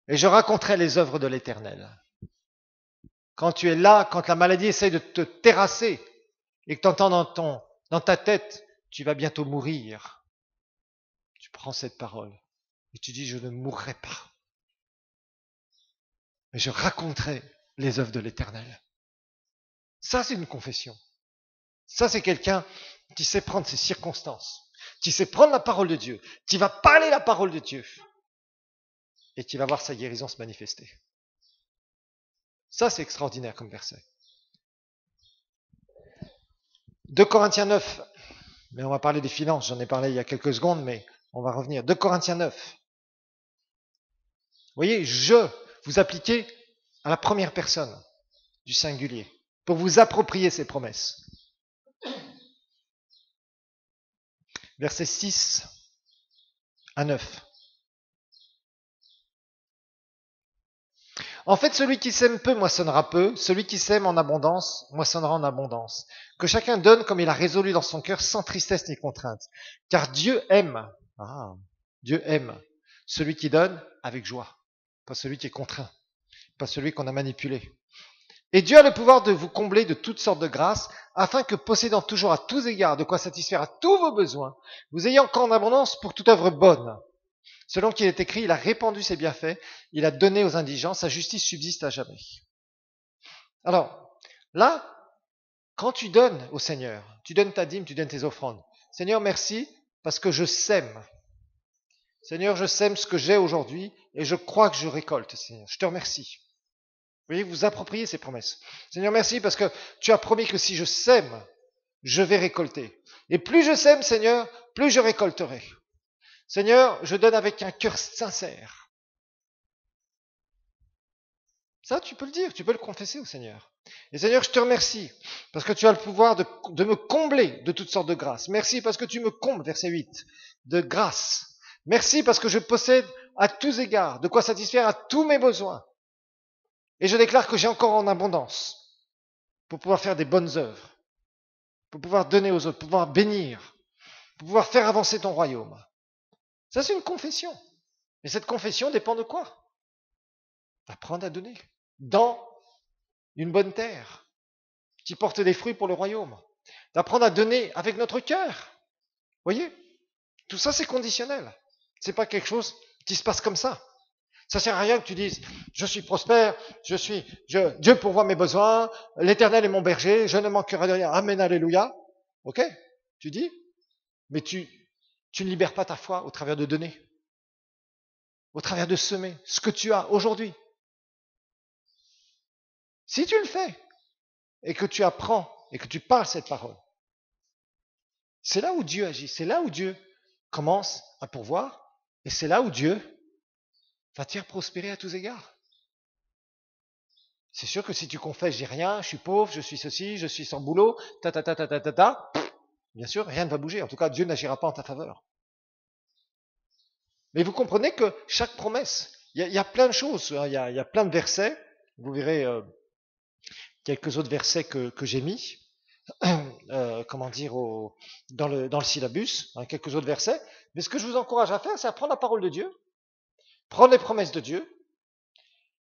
Et je raconterai les œuvres de l'Éternel. Quand tu es là, quand la maladie essaye de te terrasser et que tu entends dans ta tête, tu vas bientôt mourir, tu prends cette parole et tu dis, je ne mourrai pas, mais je raconterai les œuvres de l'Éternel. Ça, c'est une confession. Ça, c'est quelqu'un qui sait prendre ses circonstances, qui sait prendre la parole de Dieu, qui va parler la parole de Dieu et qui va voir sa guérison se manifester. Ça, c'est extraordinaire comme verset. 2 Corinthiens 9, mais on va parler des finances, j'en ai parlé il y a quelques secondes, mais on va revenir. 2 Corinthiens 9. Vous voyez, vous appliquez à la première personne du singulier pour vous approprier ces promesses. Versets 6 à 9. En fait, celui qui sème peu moissonnera peu, celui qui sème en abondance moissonnera en abondance. Que chacun donne comme il a résolu dans son cœur, sans tristesse ni contrainte. Car Dieu aime celui qui donne avec joie. pas celui qui est contraint, pas celui qu'on a manipulé. Et Dieu a le pouvoir de vous combler de toutes sortes de grâces, afin que, possédant toujours à tous égards de quoi satisfaire à tous vos besoins, vous ayez encore en abondance pour toute œuvre bonne. Selon qu'il est écrit, il a répandu ses bienfaits, il a donné aux indigents, sa justice subsiste à jamais. Alors, là, quand tu donnes au Seigneur, tu donnes ta dîme, tu donnes tes offrandes. Seigneur, merci, parce que je sème. Seigneur, je sème ce que j'ai aujourd'hui, et je crois que je récolte, Seigneur. Je te remercie. Vous voyez, vous appropriez ces promesses. Seigneur, merci parce que tu as promis que si je sème, je vais récolter. Et plus je sème, Seigneur, plus je récolterai. Seigneur, je donne avec un cœur sincère. Ça, tu peux le dire, tu peux le confesser au Seigneur. Et Seigneur, je te remercie parce que tu as le pouvoir de me combler de toutes sortes de grâces. Merci parce que tu me combles, verset 8, de grâce. Merci parce que je possède à tous égards de quoi satisfaire à tous mes besoins. Et je déclare que j'ai encore en abondance pour pouvoir faire des bonnes œuvres, pour pouvoir donner aux autres, pour pouvoir bénir, pour pouvoir faire avancer ton royaume. Ça, c'est une confession. Et cette confession dépend de quoi? D'apprendre à donner dans une bonne terre qui porte des fruits pour le royaume. D'apprendre à donner avec notre cœur. Voyez? Tout ça, c'est conditionnel. C'est pas quelque chose qui se passe comme ça. Ça sert à rien que tu dises, je suis prospère, Dieu pourvoit mes besoins, l'Éternel est mon berger, je ne manquerai de rien. Amen, alléluia. Ok? Tu dis, mais tu ne libères pas ta foi au travers de donner, au travers de semer ce que tu as aujourd'hui. Si tu le fais, et que tu apprends, et que tu parles cette parole, c'est là où Dieu agit, c'est là où Dieu commence à pourvoir, et c'est là où Dieu va te faire prospérer à tous égards. C'est sûr que si tu confesses, j'ai rien, je suis pauvre, je suis ceci, je suis sans boulot, bien sûr, rien ne va bouger. En tout cas, Dieu n'agira pas en ta faveur. Mais vous comprenez que chaque promesse, il y a plein de choses, il y a plein de versets. Vous verrez quelques autres versets que j'ai mis, dans le syllabus, quelques autres versets. Mais ce que je vous encourage à faire, c'est à prendre la parole de Dieu, prendre les promesses de Dieu,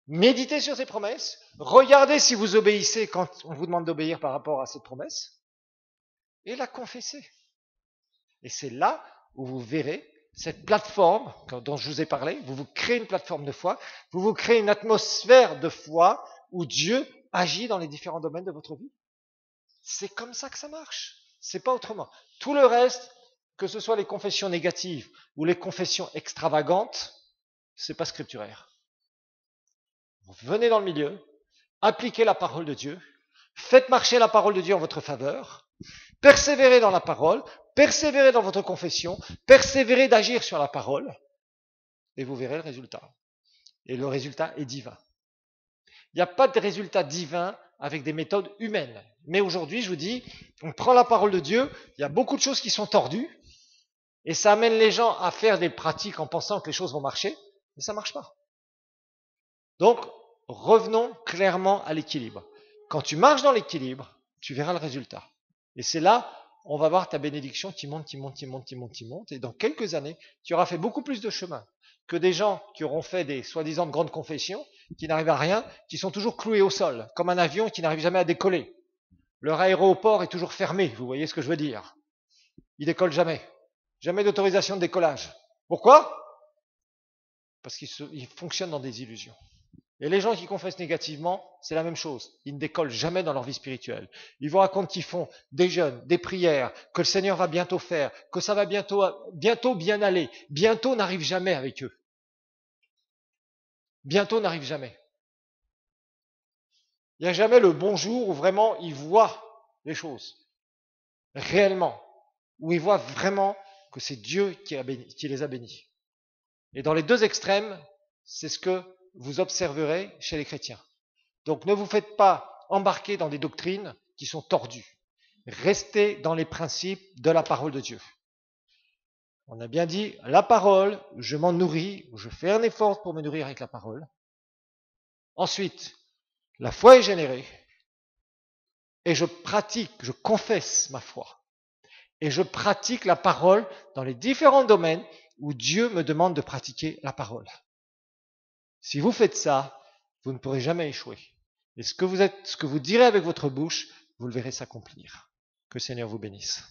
méditez sur ces promesses, regardez si vous obéissez quand on vous demande d'obéir par rapport à ces promesses, et la confesser. Et c'est là où vous verrez cette plateforme dont je vous ai parlé, vous vous créez une plateforme de foi, vous vous créez une atmosphère de foi où Dieu agit dans les différents domaines de votre vie. C'est comme ça que ça marche. C'est pas autrement. Tout le reste, que ce soit les confessions négatives ou les confessions extravagantes, c'est pas scripturaire. Vous venez dans le milieu, appliquez la parole de Dieu, faites marcher la parole de Dieu en votre faveur, persévérez dans la parole, persévérez dans votre confession, persévérez d'agir sur la parole, et vous verrez le résultat. Et le résultat est divin. Il n'y a pas de résultat divin avec des méthodes humaines. Mais aujourd'hui, je vous dis, on prend la parole de Dieu, il y a beaucoup de choses qui sont tordues, et ça amène les gens à faire des pratiques en pensant que les choses vont marcher, mais ça ne marche pas. Donc, revenons clairement à l'équilibre. Quand tu marches dans l'équilibre, tu verras le résultat. Et c'est là, on va voir ta bénédiction qui monte, et dans quelques années, tu auras fait beaucoup plus de chemin que des gens qui auront fait des soi-disant de grandes confessions, qui n'arrivent à rien, qui sont toujours cloués au sol, comme un avion qui n'arrive jamais à décoller. Leur aéroport est toujours fermé, vous voyez ce que je veux dire. Il décolle jamais. Jamais d'autorisation de décollage. Pourquoi? Parce qu'ils fonctionnent dans des illusions. Et les gens qui confessent négativement, c'est la même chose. Ils ne décollent jamais dans leur vie spirituelle. Ils vous racontent qu'ils font des jeûnes, des prières, que le Seigneur va bientôt faire, que ça va bientôt bien aller. Bientôt n'arrive jamais avec eux. Bientôt n'arrive jamais. Il n'y a jamais le bonjour où vraiment ils voient les choses. Réellement. Où ils voient vraiment que c'est Dieu qui les a bénis. Et dans les deux extrêmes, c'est ce que vous observerez chez les chrétiens. Donc ne vous faites pas embarquer dans des doctrines qui sont tordues. Restez dans les principes de la parole de Dieu. On a bien dit, la parole, je m'en nourris, je fais un effort pour me nourrir avec la parole. Ensuite, la foi est générée, et je pratique, je confesse ma foi, et je pratique la parole dans les différents domaines où Dieu me demande de pratiquer la parole. Si vous faites ça, vous ne pourrez jamais échouer. Et ce que vous direz avec votre bouche, vous le verrez s'accomplir. Que le Seigneur vous bénisse.